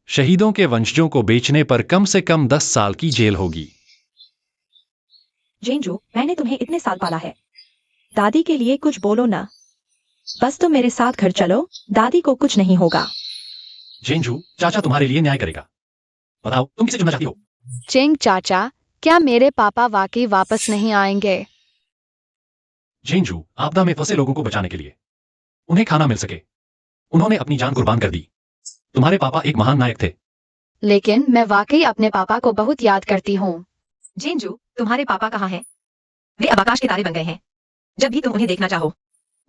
Speaker 5: शहीदों के वंशजों को बेचने पर कम से कम 10 साल की जेल होगी।
Speaker 4: झेंझू, मैंने तुम्हें इतने साल पाला है। दादी के लिए कुछ बोलो ना। बस तुम मेरे साथ घर चलो। दादी को कुछ नहीं होगा।
Speaker 5: झेंझू, चाचा तुम्हारे लिए न्याय करेगा। बताओ, तुम किसे चुनना चाहती हो?
Speaker 2: चेंग चाचा, क्या मेरे पापा वाकई वापस नहीं आएंगे?
Speaker 5: झेंझू, आपदा में फंसे लोगों को बचाने के लिए उन्हें खाना मिल सके, उन्होंने अपनी जान कुर्बान कर दी। तुम्हारे पापा एक महान नायक थे।
Speaker 2: लेकिन मैं वाकई अपने पापा को बहुत याद करती हूँ।
Speaker 1: झेंझू, तुम्हारे पापा कहाँ हैं? वे अब आकाश के तारे बन गए हैं। जब भी तुम उन्हें देखना चाहो,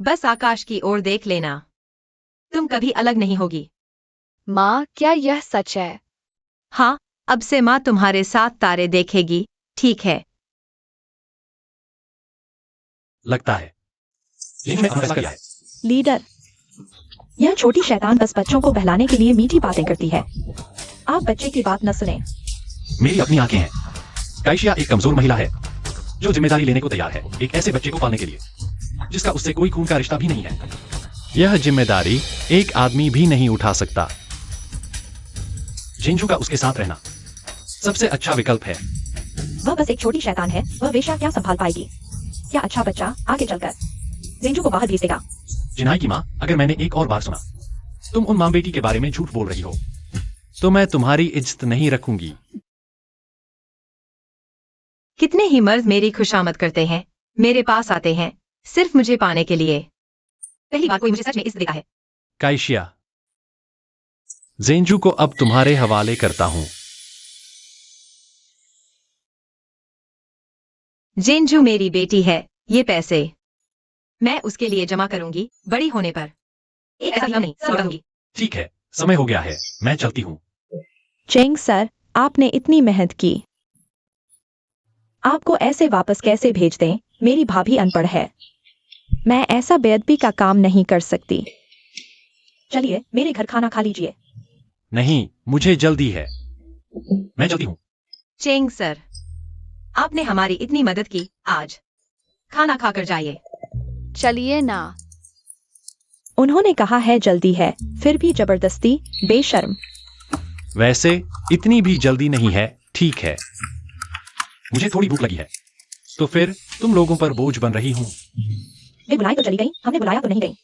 Speaker 1: बस आकाश की ओर देख लेना। तुम कभी अलग नहीं होगी।
Speaker 2: माँ, क्या यह सच है?
Speaker 1: हाँ, अब से माँ तुम्हारे साथ तारे देखेगी, ठीक है?
Speaker 5: लगता है जिंजू ने अपना फैसला किया है।
Speaker 4: लीडर, यह छोटी शैतान बस बच्चों को बहलाने के लिए मीठी बातें करती है। आप बच्चे की बात न सुने।
Speaker 5: मेरी अपनी आंखें हैं। काइशिया एक कमजोर महिला है जो जिम्मेदारी लेने को तैयार है, एक ऐसे बच्चे को पालने के लिए जिसका उससे कोई खून का रिश्ता भी नहीं है। यह जिम्मेदारी एक आदमी भी नहीं उठा सकता। जिंजू का उसके साथ रहना सबसे अच्छा विकल्प है।
Speaker 4: वह बस एक छोटी शैतान है, वह वेश्या क्या संभाल पाएगी? क्या अच्छा बच्चा आगे चलकर जिंजू को बाहर भेज देगा?
Speaker 5: जिनाई की माँ, अगर मैंने एक और बार सुना तुम उन माँ बेटी के बारे में झूठ बोल रही हो तो मैं तुम्हारी इज्जत नहीं रखूंगी।
Speaker 1: कितने ही मर्द मेरी खुशामद करते हैं, मेरे पास आते हैं सिर्फ मुझे पाने के लिए। पहली बार कोई मुझे सच में इज्जत देता है।
Speaker 5: काइशिया, जेंजू को अब तुम्हारे हवाले करता हूं।
Speaker 1: जेंजू मेरी बेटी है, ये पैसे मैं उसके लिए जमा करूंगी बड़ी होने पर। एक ऐसा नियम नहीं, सब करूंगी।
Speaker 5: ठीक है, समय हो गया है, मैं चलती हूँ।
Speaker 4: चेंग सर, आपने इतनी मेहनत की, आपको ऐसे वापस कैसे भेज दें? मेरी भाभी अनपढ़ है, मैं ऐसा बेअदबी का काम नहीं कर सकती। चलिए मेरे घर खाना खा लीजिए।
Speaker 5: नहीं, मुझे जल्दी है, मैं चलती हूँ।
Speaker 1: चेंग सर, आपने हमारी इतनी मदद की, आज खाना खाकर जाइए।
Speaker 2: चलिए ना।
Speaker 4: उन्होंने कहा है जल्दी है, फिर भी जबरदस्ती, बेशर्म।
Speaker 5: वैसे इतनी भी जल्दी नहीं है। ठीक है, मुझे थोड़ी भूख लगी है, तो फिर तुम लोगों पर बोझ बन रही हूँ।
Speaker 4: वे बुलाई तो चली गई, हमने बुलाया तो नहीं गई।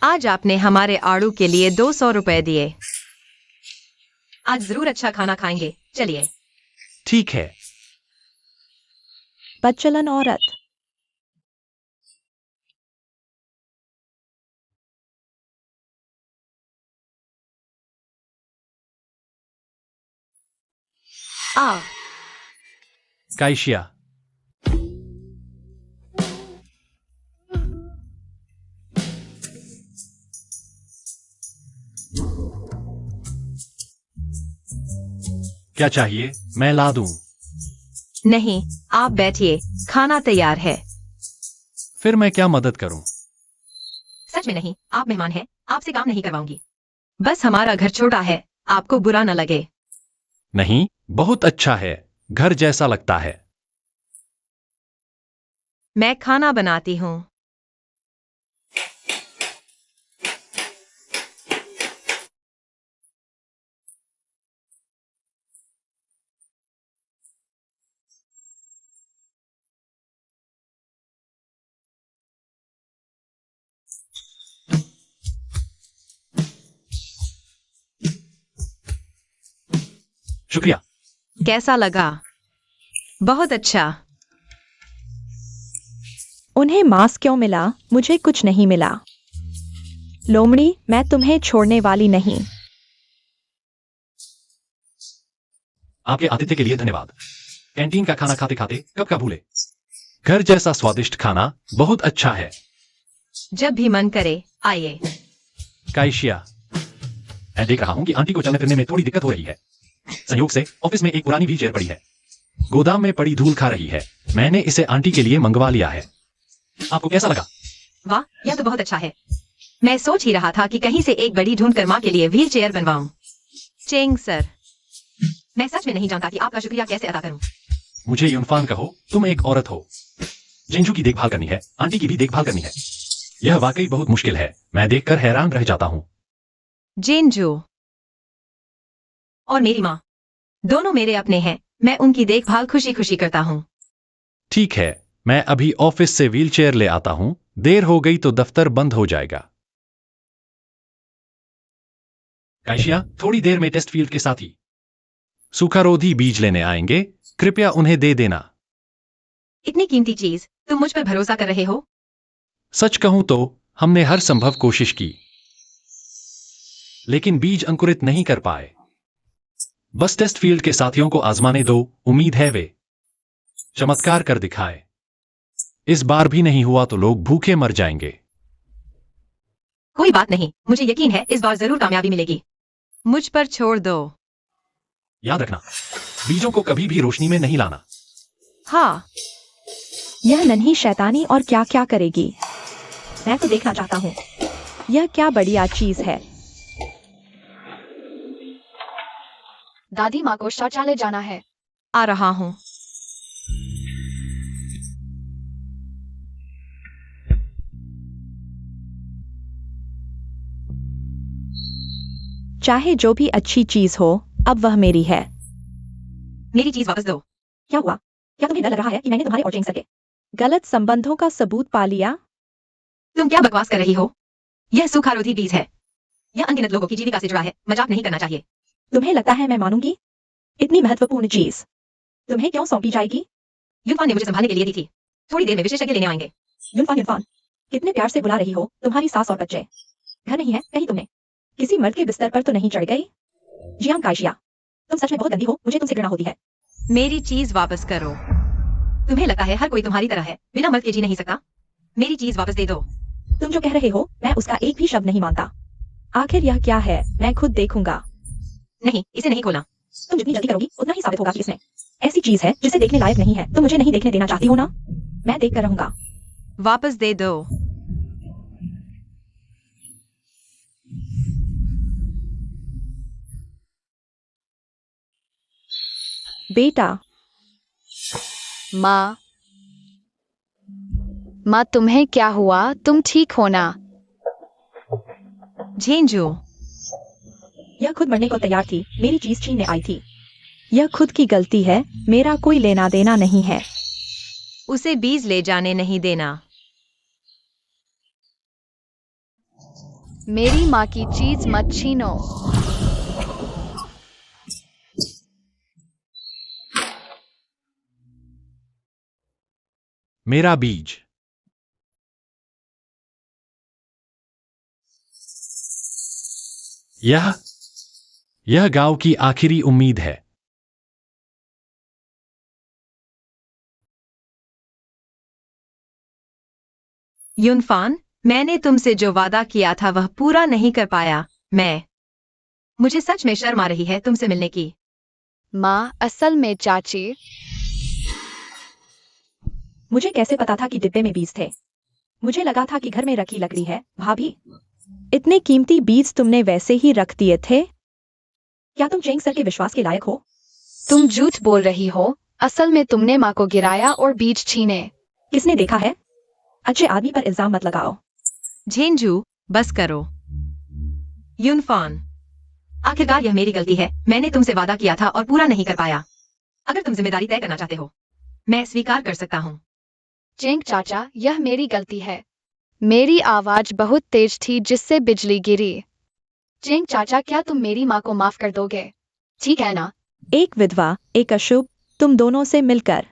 Speaker 1: आज आपने हमारे आड़ू के लिए 200 रुपए दिए। आज जरूर अच्छा खाना खाएंगे, चलिए।
Speaker 5: ठीक है।
Speaker 4: बदचलन औरत।
Speaker 1: आ
Speaker 5: काइशिया, क्या चाहिए? मैं ला दूं।
Speaker 1: नहीं, आप बैठिए, खाना तैयार है।
Speaker 5: फिर मैं क्या मदद करूं?
Speaker 1: सच में नहीं, आप मेहमान हैं, आपसे काम नहीं करवाऊंगी। बस हमारा घर छोटा है, आपको बुरा न लगे।
Speaker 5: नहीं, बहुत अच्छा है, घर जैसा लगता है।
Speaker 1: मैं खाना बनाती हूँ।
Speaker 5: शुक्रिया।
Speaker 1: कैसा लगा? बहुत अच्छा।
Speaker 4: उन्हें मांस क्यों मिला? मुझे कुछ नहीं मिला। लोमड़ी, मैं तुम्हें छोड़ने वाली नहीं।
Speaker 5: आपके आतिथ्य के लिए धन्यवाद। कैंटीन का खाना खाते खाते कब का भूले। घर जैसा स्वादिष्ट खाना बहुत अच्छा है।
Speaker 1: जब भी मन करे आइए।
Speaker 5: काइशिया, मैं देख रहा हूं कि आंटी को चलने फिरने में थोड़ी दिक्कत हो रही है। संयोग से ऑफिस में एक पुरानी व्हीलचेयर पड़ी है, गोदाम में पड़ी धूल खा रही है। मैंने इसे आंटी के लिए मंगवा लिया है। आपको कैसा लगा?
Speaker 1: वाह, यह तो बहुत अच्छा है। मैं सोच ही रहा था कि कहीं से एक बड़ी ढूंढ कर माँ के लिए व्हील चेयर बनवाऊं। चेंग सर, मैं सच में नहीं जानता कि आपका शुक्रिया कैसे अदा करूं।
Speaker 5: मुझे यूनफान कहो, तुम एक औरत हो। जिंजू की देखभाल करनी है, आंटी की भी देखभाल करनी है। यह वाकई बहुत मुश्किल है, मैं देखकर हैरान रह जाता हूँ।
Speaker 1: जिंजू और मेरी माँ दोनों मेरे अपने हैं, मैं उनकी देखभाल खुशी खुशी करता हूँ।
Speaker 5: ठीक है, मैं अभी ऑफिस से व्हीलचेयर ले आता हूँ। देर हो गई तो दफ्तर बंद हो जाएगा। काइशिया, थोड़ी देर में टेस्ट फील्ड के साथी सूखारोधी बीज लेने आएंगे, कृपया उन्हें दे देना।
Speaker 1: इतनी कीमती चीज तुम मुझ पर भरोसा कर रहे हो?
Speaker 5: सच कहूं तो हमने हर संभव कोशिश की, लेकिन बीज अंकुरित नहीं कर पाए। बस टेस्ट फील्ड के साथियों को आजमाने दो, उम्मीद है वे चमत्कार कर दिखाए। इस बार भी नहीं हुआ तो लोग भूखे मर जाएंगे।
Speaker 1: कोई बात नहीं, मुझे यकीन है इस बार जरूर कामयाबी मिलेगी। मुझ पर छोड़ दो।
Speaker 5: याद रखना, बीजों को कभी भी रोशनी में नहीं लाना।
Speaker 1: हाँ,
Speaker 4: यह नन्ही शैतानी और क्या क्या करेगी। मैं तो देखना चाहता हूँ। यह क्या बढ़िया चीज है।
Speaker 2: दादी माँ को शौचालय जाना है।
Speaker 1: आ रहा हूँ।
Speaker 4: चाहे जो भी अच्छी चीज हो, अब वह मेरी है।
Speaker 1: मेरी चीज वापस दो।
Speaker 4: क्या हुआ? क्या तुम्हें डर लग रहा है कि मैंने तुम्हारे और जेम्स के गलत संबंधों का सबूत पा लिया?
Speaker 1: तुम क्या बकवास कर रही हो? यह सूखारोधी बीज है। यह अनगिनत लोगों की जीविका से जुड़ा है। मजाक नहीं करना चाहिए।
Speaker 4: तुम्हें लगता है मैं मानूंगी? इतनी महत्वपूर्ण चीज तुम्हें क्यों सौंपी जाएगी?
Speaker 1: युनफान ने मुझे संभालने के लिए दी थी। थोड़ी देर में विशेषज्ञ लेने आएंगे।
Speaker 4: युनफान, युनफान, कितने प्यार से बुला रही हो। तुम्हारी सास और बच्चे घर नहीं है कहीं? तुमने किसी मर्द के बिस्तर पर तो नहीं चढ़ गई? जियान कायशिया, तुम सच में बहुत गंदी हो। मुझे तुमसे घृणा होती है।
Speaker 1: मेरी चीज वापस करो। तुम्हें लगता है हर कोई तुम्हारी तरह है, बिना मर्द के जी नहीं सकता? मेरी चीज वापस दे दो।
Speaker 4: तुम जो कह रहे हो मैं उसका एक भी शब्द नहीं मानता। आखिर यह क्या है? मैं खुद देखूंगा।
Speaker 1: नहीं, इसे नहीं खोलना।
Speaker 4: तुम जितनी जल्दी करोगी उतना ही साबित होगा कि इसमें ऐसी चीज है जिसे देखने लायक नहीं है। तुम मुझे नहीं देखने देना चाहती हो ना? मैं देख कर रहूंगा।
Speaker 1: वापस दे दो।
Speaker 4: बेटा,
Speaker 2: माँ, माँ तुम्हें क्या हुआ? तुम ठीक हो ना?
Speaker 1: झेंझू,
Speaker 4: यह खुद मरने को तैयार थी। मेरी चीज छीनने आई थी। यह खुद की गलती है। मेरा कोई लेना देना नहीं है।
Speaker 1: उसे बीज ले जाने नहीं देना।
Speaker 2: मेरी माँ की चीज मत छीनो।
Speaker 5: मेरा बीज। यह गांव की आखिरी उम्मीद है।
Speaker 1: युनफान, मैंने तुमसे जो वादा किया था वह पूरा नहीं कर पाया। मुझे सच में शर्म आ रही है तुमसे मिलने की।
Speaker 2: माँ, असल में चाची,
Speaker 4: मुझे कैसे पता था कि डिब्बे में बीज थे? मुझे लगा था कि घर में रखी लकड़ी है। भाभी, इतने कीमती बीज तुमने वैसे ही रख दिए थे? क्या तुम चेंग सर के विश्वास के लायक हो?
Speaker 2: तुम झूठ बोल रही हो। असल में तुमने माँ को गिराया और बीज छीने।
Speaker 4: किसने देखा है? अच्छे आदमी पर इल्जाम मत लगाओ।
Speaker 1: झेंझू, बस करो। युनफान, आखिरकार यह मेरी गलती है। मैंने तुमसे वादा किया था और पूरा नहीं कर पाया। अगर तुम जिम्मेदारी तय करना चाहते हो, मैं स्वीकार कर सकता हूँ।
Speaker 2: चेंग चाचा, यह मेरी गलती है। मेरी आवाज बहुत तेज थी जिससे बिजली गिरी। चेंग चाचा, क्या तुम मेरी माँ को माफ कर दोगे? ठीक है ना?
Speaker 4: एक विधवा, एक अशुभ, तुम दोनों से मिलकर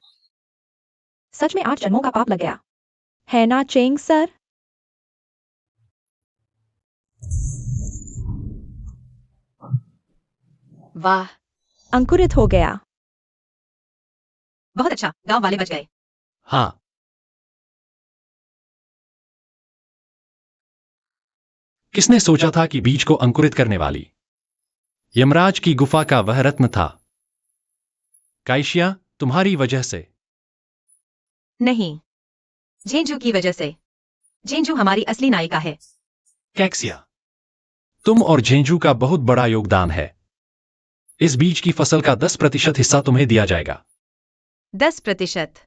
Speaker 4: सच में 8 जन्मों का पाप लग गया है ना चेंग सर?
Speaker 2: वाह,
Speaker 4: अंकुरित हो गया।
Speaker 1: बहुत अच्छा, गांव वाले बच गए।
Speaker 5: हाँ, किसने सोचा था कि बीज को अंकुरित करने वाली यमराज की गुफा का वह रत्न था? काइशिया, तुम्हारी वजह से।
Speaker 1: नहीं, झेंझू की वजह से। झेंझू हमारी असली नायिका है।
Speaker 5: कैक्सिया, तुम और झेंझू का बहुत बड़ा योगदान है। इस बीज की फसल का 10% हिस्सा तुम्हें दिया जाएगा।
Speaker 1: 10%?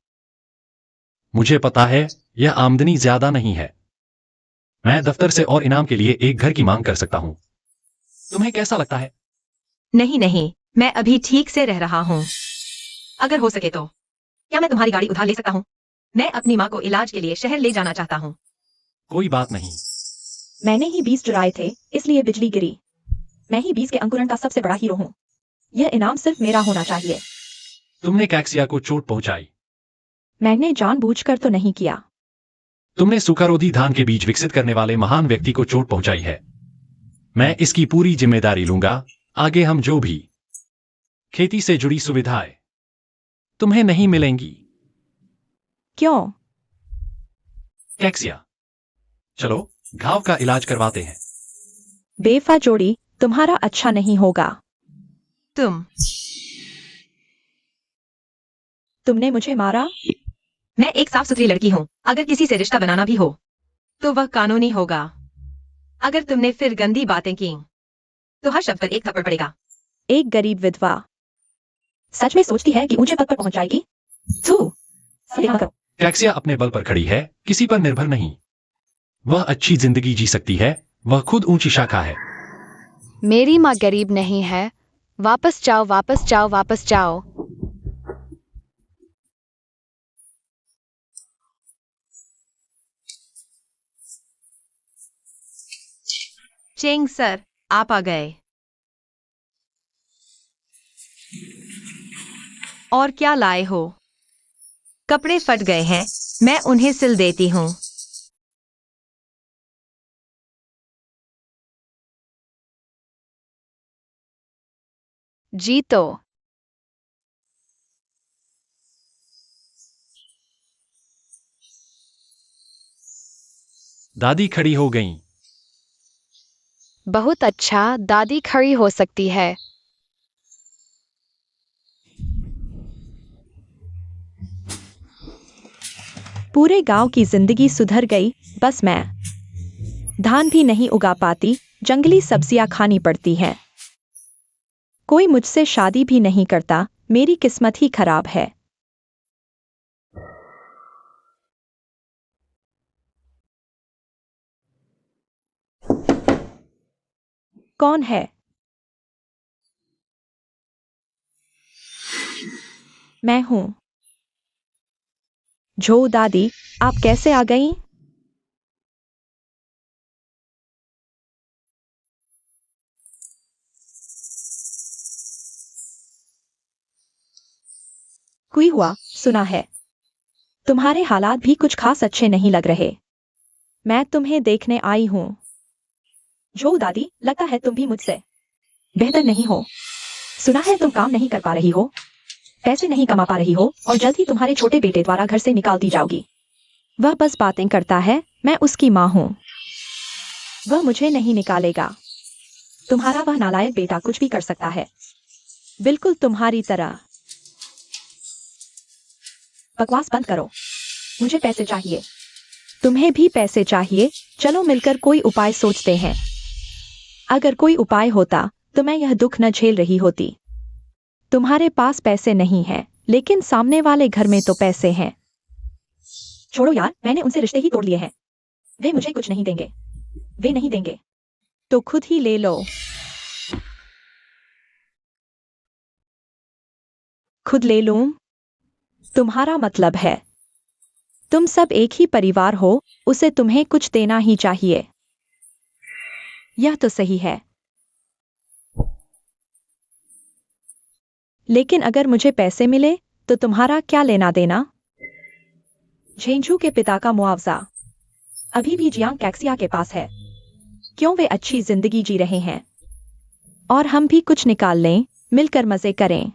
Speaker 5: मुझे पता है, यह आमदनी ज्यादा नहीं है। मैं दफ्तर से और इनाम के लिए एक घर की मांग कर सकता हूं। तुम्हें कैसा लगता है?
Speaker 1: नहीं नहीं, मैं अभी ठीक से रह रहा हूँ। अगर हो सके तो क्या मैं तुम्हारी गाड़ी उधार ले सकता हूँ? मैं अपनी माँ को इलाज के लिए शहर ले जाना चाहता हूँ।
Speaker 5: कोई बात नहीं।
Speaker 4: मैंने ही बीज चुराए थे, इसलिए बिजली गिरी। मैं ही बीज के अंकुरण का सबसे बड़ा हीरो हूँ। यह इनाम सिर्फ मेरा होना चाहिए।
Speaker 5: तुमने कैक्सिया को चोट पहुंचाई।
Speaker 4: मैंने जानबूझकर तो नहीं किया।
Speaker 5: तुमने सुखारोधी धान के बीज विकसित करने वाले महान व्यक्ति को चोट पहुंचाई है। मैं इसकी पूरी जिम्मेदारी लूंगा। आगे हम जो भी खेती से जुड़ी सुविधाएं तुम्हें नहीं मिलेंगी।
Speaker 4: क्यों?
Speaker 5: कैक्सिया, चलो घाव का इलाज करवाते हैं।
Speaker 4: बेफा जोड़ी, तुम्हारा अच्छा नहीं होगा।
Speaker 1: तुमने
Speaker 4: तुमने मुझे मारा?
Speaker 1: मैं एक साफ सुथरी लड़की हूँ। अगर किसी से रिश्ता बनाना भी हो तो वह कानूनी होगा। अगर तुमने फिर गंदी बातें की तो हर शब्द पर एक थप्पड़ पड़ेगा।
Speaker 4: एक गरीब विधवा सच में सोचती है कि ऊंचे पद पर पहुंच जाएगी। थू, सब देखा करो।
Speaker 5: कैक्सिया अपने बल पर खड़ी है, किसी पर निर्भर नहीं। वह अच्छी जिंदगी जी सकती है। वह खुद ऊंची शाखा है।
Speaker 2: मेरी माँ गरीब नहीं है। वापस जाओ, वापस जाओ, वापस जाओ।
Speaker 1: चेंग सर, आप आ गए। और क्या लाए हो? कपड़े फट गए हैं, मैं उन्हें सिल देती हूँ।
Speaker 2: जी तो।
Speaker 5: दादी खड़ी हो गईं।
Speaker 2: बहुत अच्छा, दादी खड़ी हो सकती है।
Speaker 4: पूरे गांव की जिंदगी सुधर गई, बस मैं। धान भी नहीं उगा पाती, जंगली सब्जियां खानी पड़ती हैं। कोई मुझसे शादी भी नहीं करता, मेरी किस्मत ही खराब है। कौन है? मैं हूं। झो दादी, आप कैसे आ गईं? कोई हुआ, सुना है। तुम्हारे हालात भी कुछ खास अच्छे नहीं लग रहे। मैं तुम्हें देखने आई हूं। झो दादी, लगता है तुम भी मुझसे बेहतर नहीं हो। सुना है तुम काम नहीं कर पा रही हो, पैसे नहीं कमा पा रही हो और जल्द ही तुम्हारे छोटे बेटे द्वारा घर से निकाल दी जाओगी। वह बस बातें करता है, मैं उसकी माँ हूँ। वह मुझे नहीं निकालेगा। तुम्हारा वह नालायक बेटा कुछ भी कर सकता है, बिल्कुल तुम्हारी तरह। बकवास बंद करो। मुझे पैसे चाहिए। तुम्हें भी पैसे चाहिए? चलो मिलकर कोई उपाय सोचते हैं। अगर कोई उपाय होता तो मैं यह दुख न झेल रही होती। तुम्हारे पास पैसे नहीं हैं, लेकिन सामने वाले घर में तो पैसे हैं। छोड़ो यार, मैंने उनसे रिश्ते ही तोड़ लिए हैं। वे मुझे कुछ नहीं देंगे। वे नहीं देंगे तो खुद ही ले लो। खुद ले लूं? तुम्हारा मतलब है तुम सब एक ही परिवार हो, उसे तुम्हें कुछ देना ही चाहिए। यह तो सही है, लेकिन अगर मुझे पैसे मिले तो तुम्हारा क्या लेना देना? झेंझू के पिता का मुआवजा अभी भी जियांग कैक्सिया के पास है। क्यों? वे अच्छी जिंदगी जी रहे हैं और हम भी कुछ निकाल लें, मिलकर मजे करें।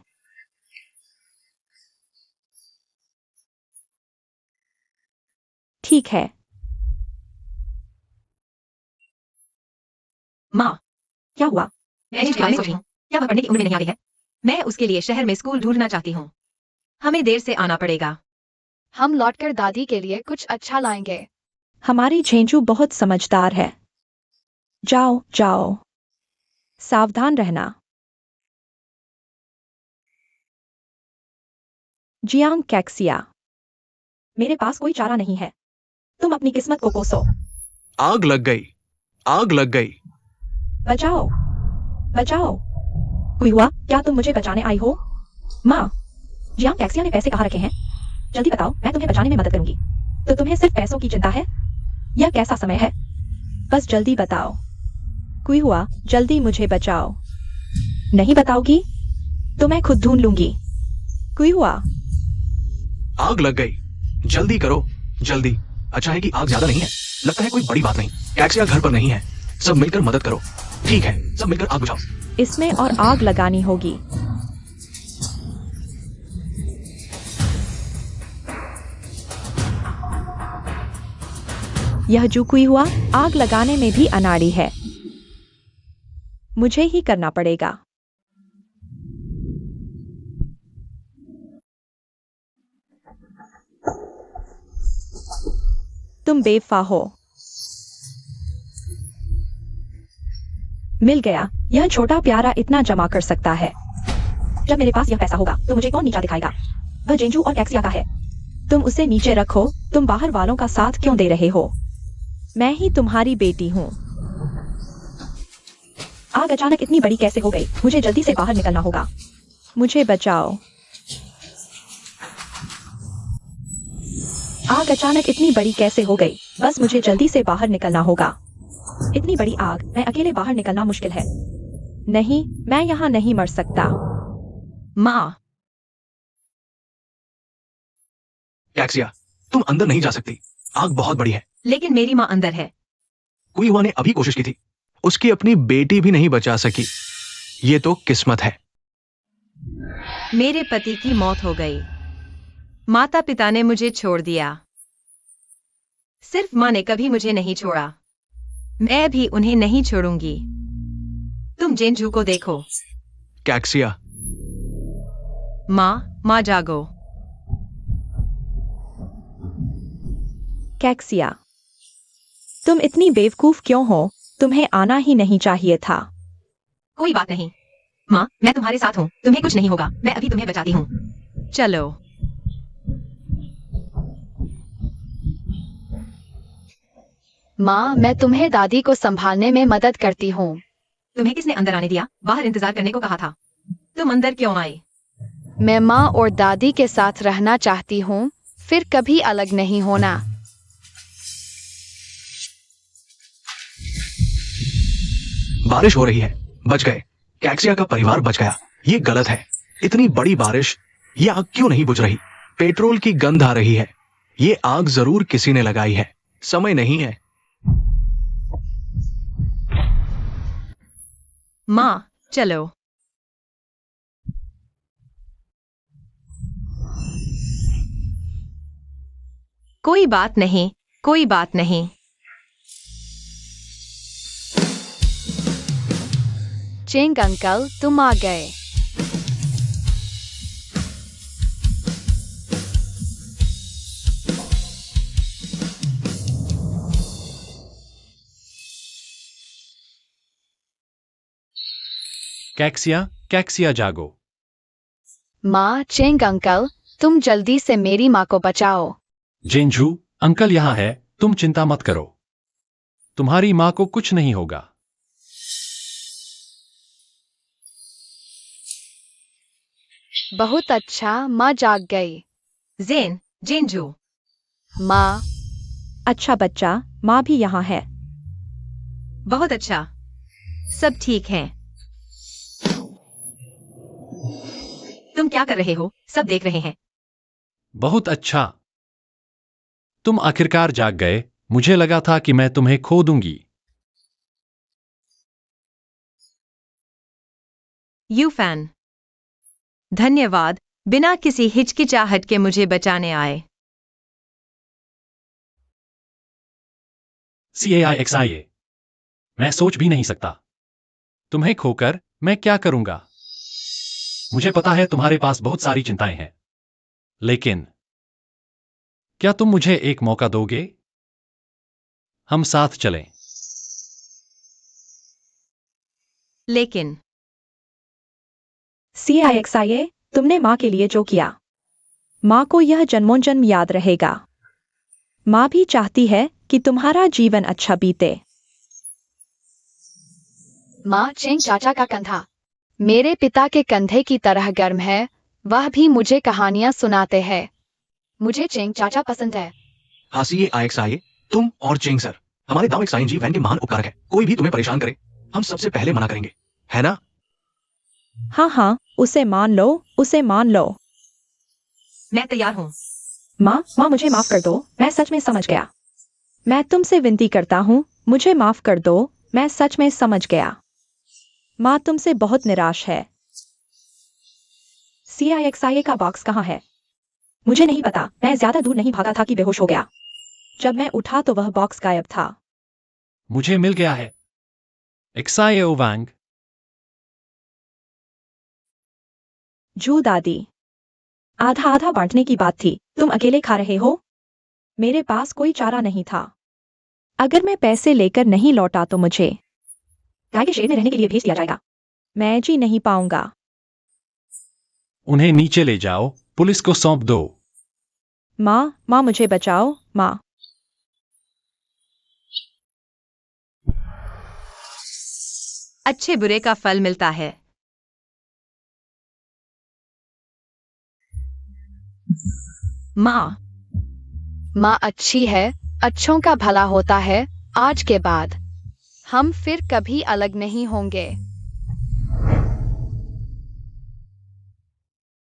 Speaker 4: ठीक है।
Speaker 1: माँ, क्या हुआ? मैं जिस बारे में सोच रही हूँ, क्या वह पढ़ने की उम्र में नहीं आ गई है? मैं उसके लिए शहर में स्कूल ढूंढना चाहती हूँ। हमें देर से आना पड़ेगा।
Speaker 2: हम लौटकर दादी के लिए कुछ अच्छा लाएंगे।
Speaker 4: हमारी झेंझू बहुत समझदार है। जाओ जाओ, सावधान रहना। जियांग कैक्सिया, मेरे पास कोई चारा नहीं है। तुम अपनी किस्मत को कोसो।
Speaker 3: आग लग गई, आग लग गई।
Speaker 4: बचाओ, बचाओ। कोई हुआ? क्या तुम मुझे बचाने आई हो? माँ, जियांग कैक्सिया ने पैसे कहाँ रखे हैं? जल्दी बताओ, मैं तुम्हें बचाने में मदद करूंगी। तो तुम्हें सिर्फ पैसों की चिंता है? यह कैसा समय है? बस जल्दी बताओ। कोई हुआ, जल्दी मुझे बचाओ। नहीं बताओगी तो मैं खुद ढूंढ लूंगी। कोई हुआ?
Speaker 3: आग लग गई, जल्दी करो, जल्दी। अच्छा है कि आग ज्यादा नहीं है, लगता है कोई बड़ी बात नहीं। कैक्सिया घर पर नहीं है, सब मिलकर मदद करो। ठीक है, सब मिलकर आग बुझाओ।
Speaker 4: इसमें और आग लगानी होगी। यह जो कोई हुआ, आग लगाने में भी अनाड़ी है। मुझे ही करना पड़ेगा। तुम बेवफा हो। मिल गया। यह छोटा प्यारा इतना जमा कर सकता है। जब मेरे पास यह पैसा होगा तो मुझे कौन नीचा दिखाएगा? वह जेंजू और कैक्सिया का है। तुम उसे नीचे रखो। तुम बाहर वालों का साथ क्यों दे रहे हो? मैं ही तुम्हारी बेटी हूँ। आग अचानक इतनी बड़ी कैसे हो गई? मुझे जल्दी से बाहर निकलना होगा। मुझे बचाओ। आग अचानक इतनी बड़ी कैसे हो गई? बस मुझे जल्दी से बाहर निकलना होगा। इतनी बड़ी आग, मैं अकेले बाहर निकलना मुश्किल है। नहीं, मैं यहाँ नहीं मर सकता।
Speaker 1: माँ,
Speaker 3: कैक्सिया, तुम अंदर नहीं जा सकती। आग बहुत बड़ी है।
Speaker 1: लेकिन मेरी माँ अंदर है।
Speaker 3: कुईहुआ ने अभी कोशिश की थी। उसकी अपनी बेटी भी नहीं बचा सकी। ये तो किस्मत है।
Speaker 1: मेरे पति की मौत हो गई। माता पिता ने मुझे छोड़ दिया। सिर्फ माँ ने कभी मुझे नहीं छोड़ा। मैं भी उन्हें नहीं छोड़ूंगी। तुम जेंजू को देखो।
Speaker 3: कैक्सिया,
Speaker 1: माँ जागो।
Speaker 4: कैक्सिया, तुम इतनी बेवकूफ क्यों हो? तुम्हें आना ही नहीं चाहिए था।
Speaker 1: कोई बात नहीं माँ, मैं तुम्हारे साथ हूँ। तुम्हें कुछ नहीं होगा। मैं अभी तुम्हें बचाती हूँ। चलो।
Speaker 2: माँ, मैं तुम्हें दादी को संभालने में मदद करती हूँ।
Speaker 1: तुम्हें किसने अंदर आने दिया? बाहर इंतजार करने को कहा था। तुम अंदर क्यों आई?
Speaker 2: मैं माँ और दादी के साथ रहना चाहती हूँ, फिर कभी अलग नहीं होना।
Speaker 3: बारिश हो रही है। बच गए। कैक्सिया का परिवार बच गया। ये गलत है। इतनी बड़ी बारिश, ये आग क्यों नहीं बुझ रही? पेट्रोल की गंध आ रही है। ये आग जरूर किसी ने लगाई है। समय नहीं है।
Speaker 1: माँ, चलो। कोई बात नहीं, कोई बात नहीं।
Speaker 2: चेंग अंकल, तुम आ गए।
Speaker 5: कैक्सिया जागो।
Speaker 2: माँ, चेंग अंकल, तुम जल्दी से मेरी माँ को बचाओ।
Speaker 5: जेंजू, अंकल यहाँ है, तुम चिंता मत करो। तुम्हारी माँ को कुछ नहीं होगा।
Speaker 2: बहुत अच्छा, माँ जाग गई।
Speaker 1: जेंजू।
Speaker 2: माँ,
Speaker 4: अच्छा बच्चा, माँ भी यहाँ है।
Speaker 1: बहुत अच्छा। सब ठीक है। तुम क्या कर रहे हो? सब देख रहे हैं।
Speaker 5: बहुत अच्छा। तुम आखिरकार जाग गए। मुझे लगा था कि मैं तुम्हें खो दूंगी।
Speaker 1: यूफैन, धन्यवाद। बिना किसी हिचकिचाहट के मुझे बचाने आए।
Speaker 5: CAIXIA, मैं सोच भी नहीं सकता। तुम्हें खोकर मैं क्या करूंगा? मुझे पता है तुम्हारे पास बहुत सारी चिंताएं हैं, लेकिन क्या तुम मुझे एक मौका दोगे? हम साथ चलें।
Speaker 1: लेकिन
Speaker 4: CIXIA, तुमने माँ के लिए जो किया, माँ को यह जन्मों जन्म याद रहेगा। माँ भी चाहती है कि तुम्हारा जीवन अच्छा बीते।
Speaker 2: माँ, चेंग चाचा का कंधा मेरे पिता के कंधे की तरह गर्म है। वह भी मुझे कहानियां सुनाते हैं। मुझे चेंग चाचा पसंद है।
Speaker 3: हाँ, CAIXIA, तुम और चेंग सर हमारे दाव एक साइन जी वैन के महान उपकारक है। कोई भी तुम्हें परेशान करे, हम सबसे पहले मना करेंगे, है ना?
Speaker 4: हाँ, उसे मान लो, उसे मान लो।
Speaker 1: मैं तैयार हूँ।
Speaker 4: माँ मुझे माफ कर दो, मैं सच में समझ गया। मैं तुमसे विनती करता हूँ, मुझे माफ कर दो, मैं सच में समझ गया। माँ तुमसे बहुत निराश है। CIXIA का बॉक्स कहाँ है? मुझे नहीं पता, मैं ज्यादा दूर नहीं भागा था कि बेहोश हो गया। जब मैं उठा तो वह बॉक्स गायब था।
Speaker 5: मुझे मिल गया है। XIA ओवांग।
Speaker 4: जू दादी, आधा आधा बांटने की बात थी, तुम अकेले खा रहे हो? मेरे पास कोई चारा नहीं था। अगर मैं पैसे लेकर नहीं लौटा तो मुझे गाय के शेड में रहने के लिए भेज दिया जाएगा। मैं जी नहीं पाऊंगा।
Speaker 5: उन्हें नीचे ले जाओ, पुलिस को सौंप दो।
Speaker 4: माँ मुझे बचाओ, माँ।
Speaker 1: अच्छे बुरे का फल मिलता है। माँ,
Speaker 2: माँ अच्छी है, अच्छों का भला होता है। आज के बाद हम फिर कभी अलग नहीं होंगे।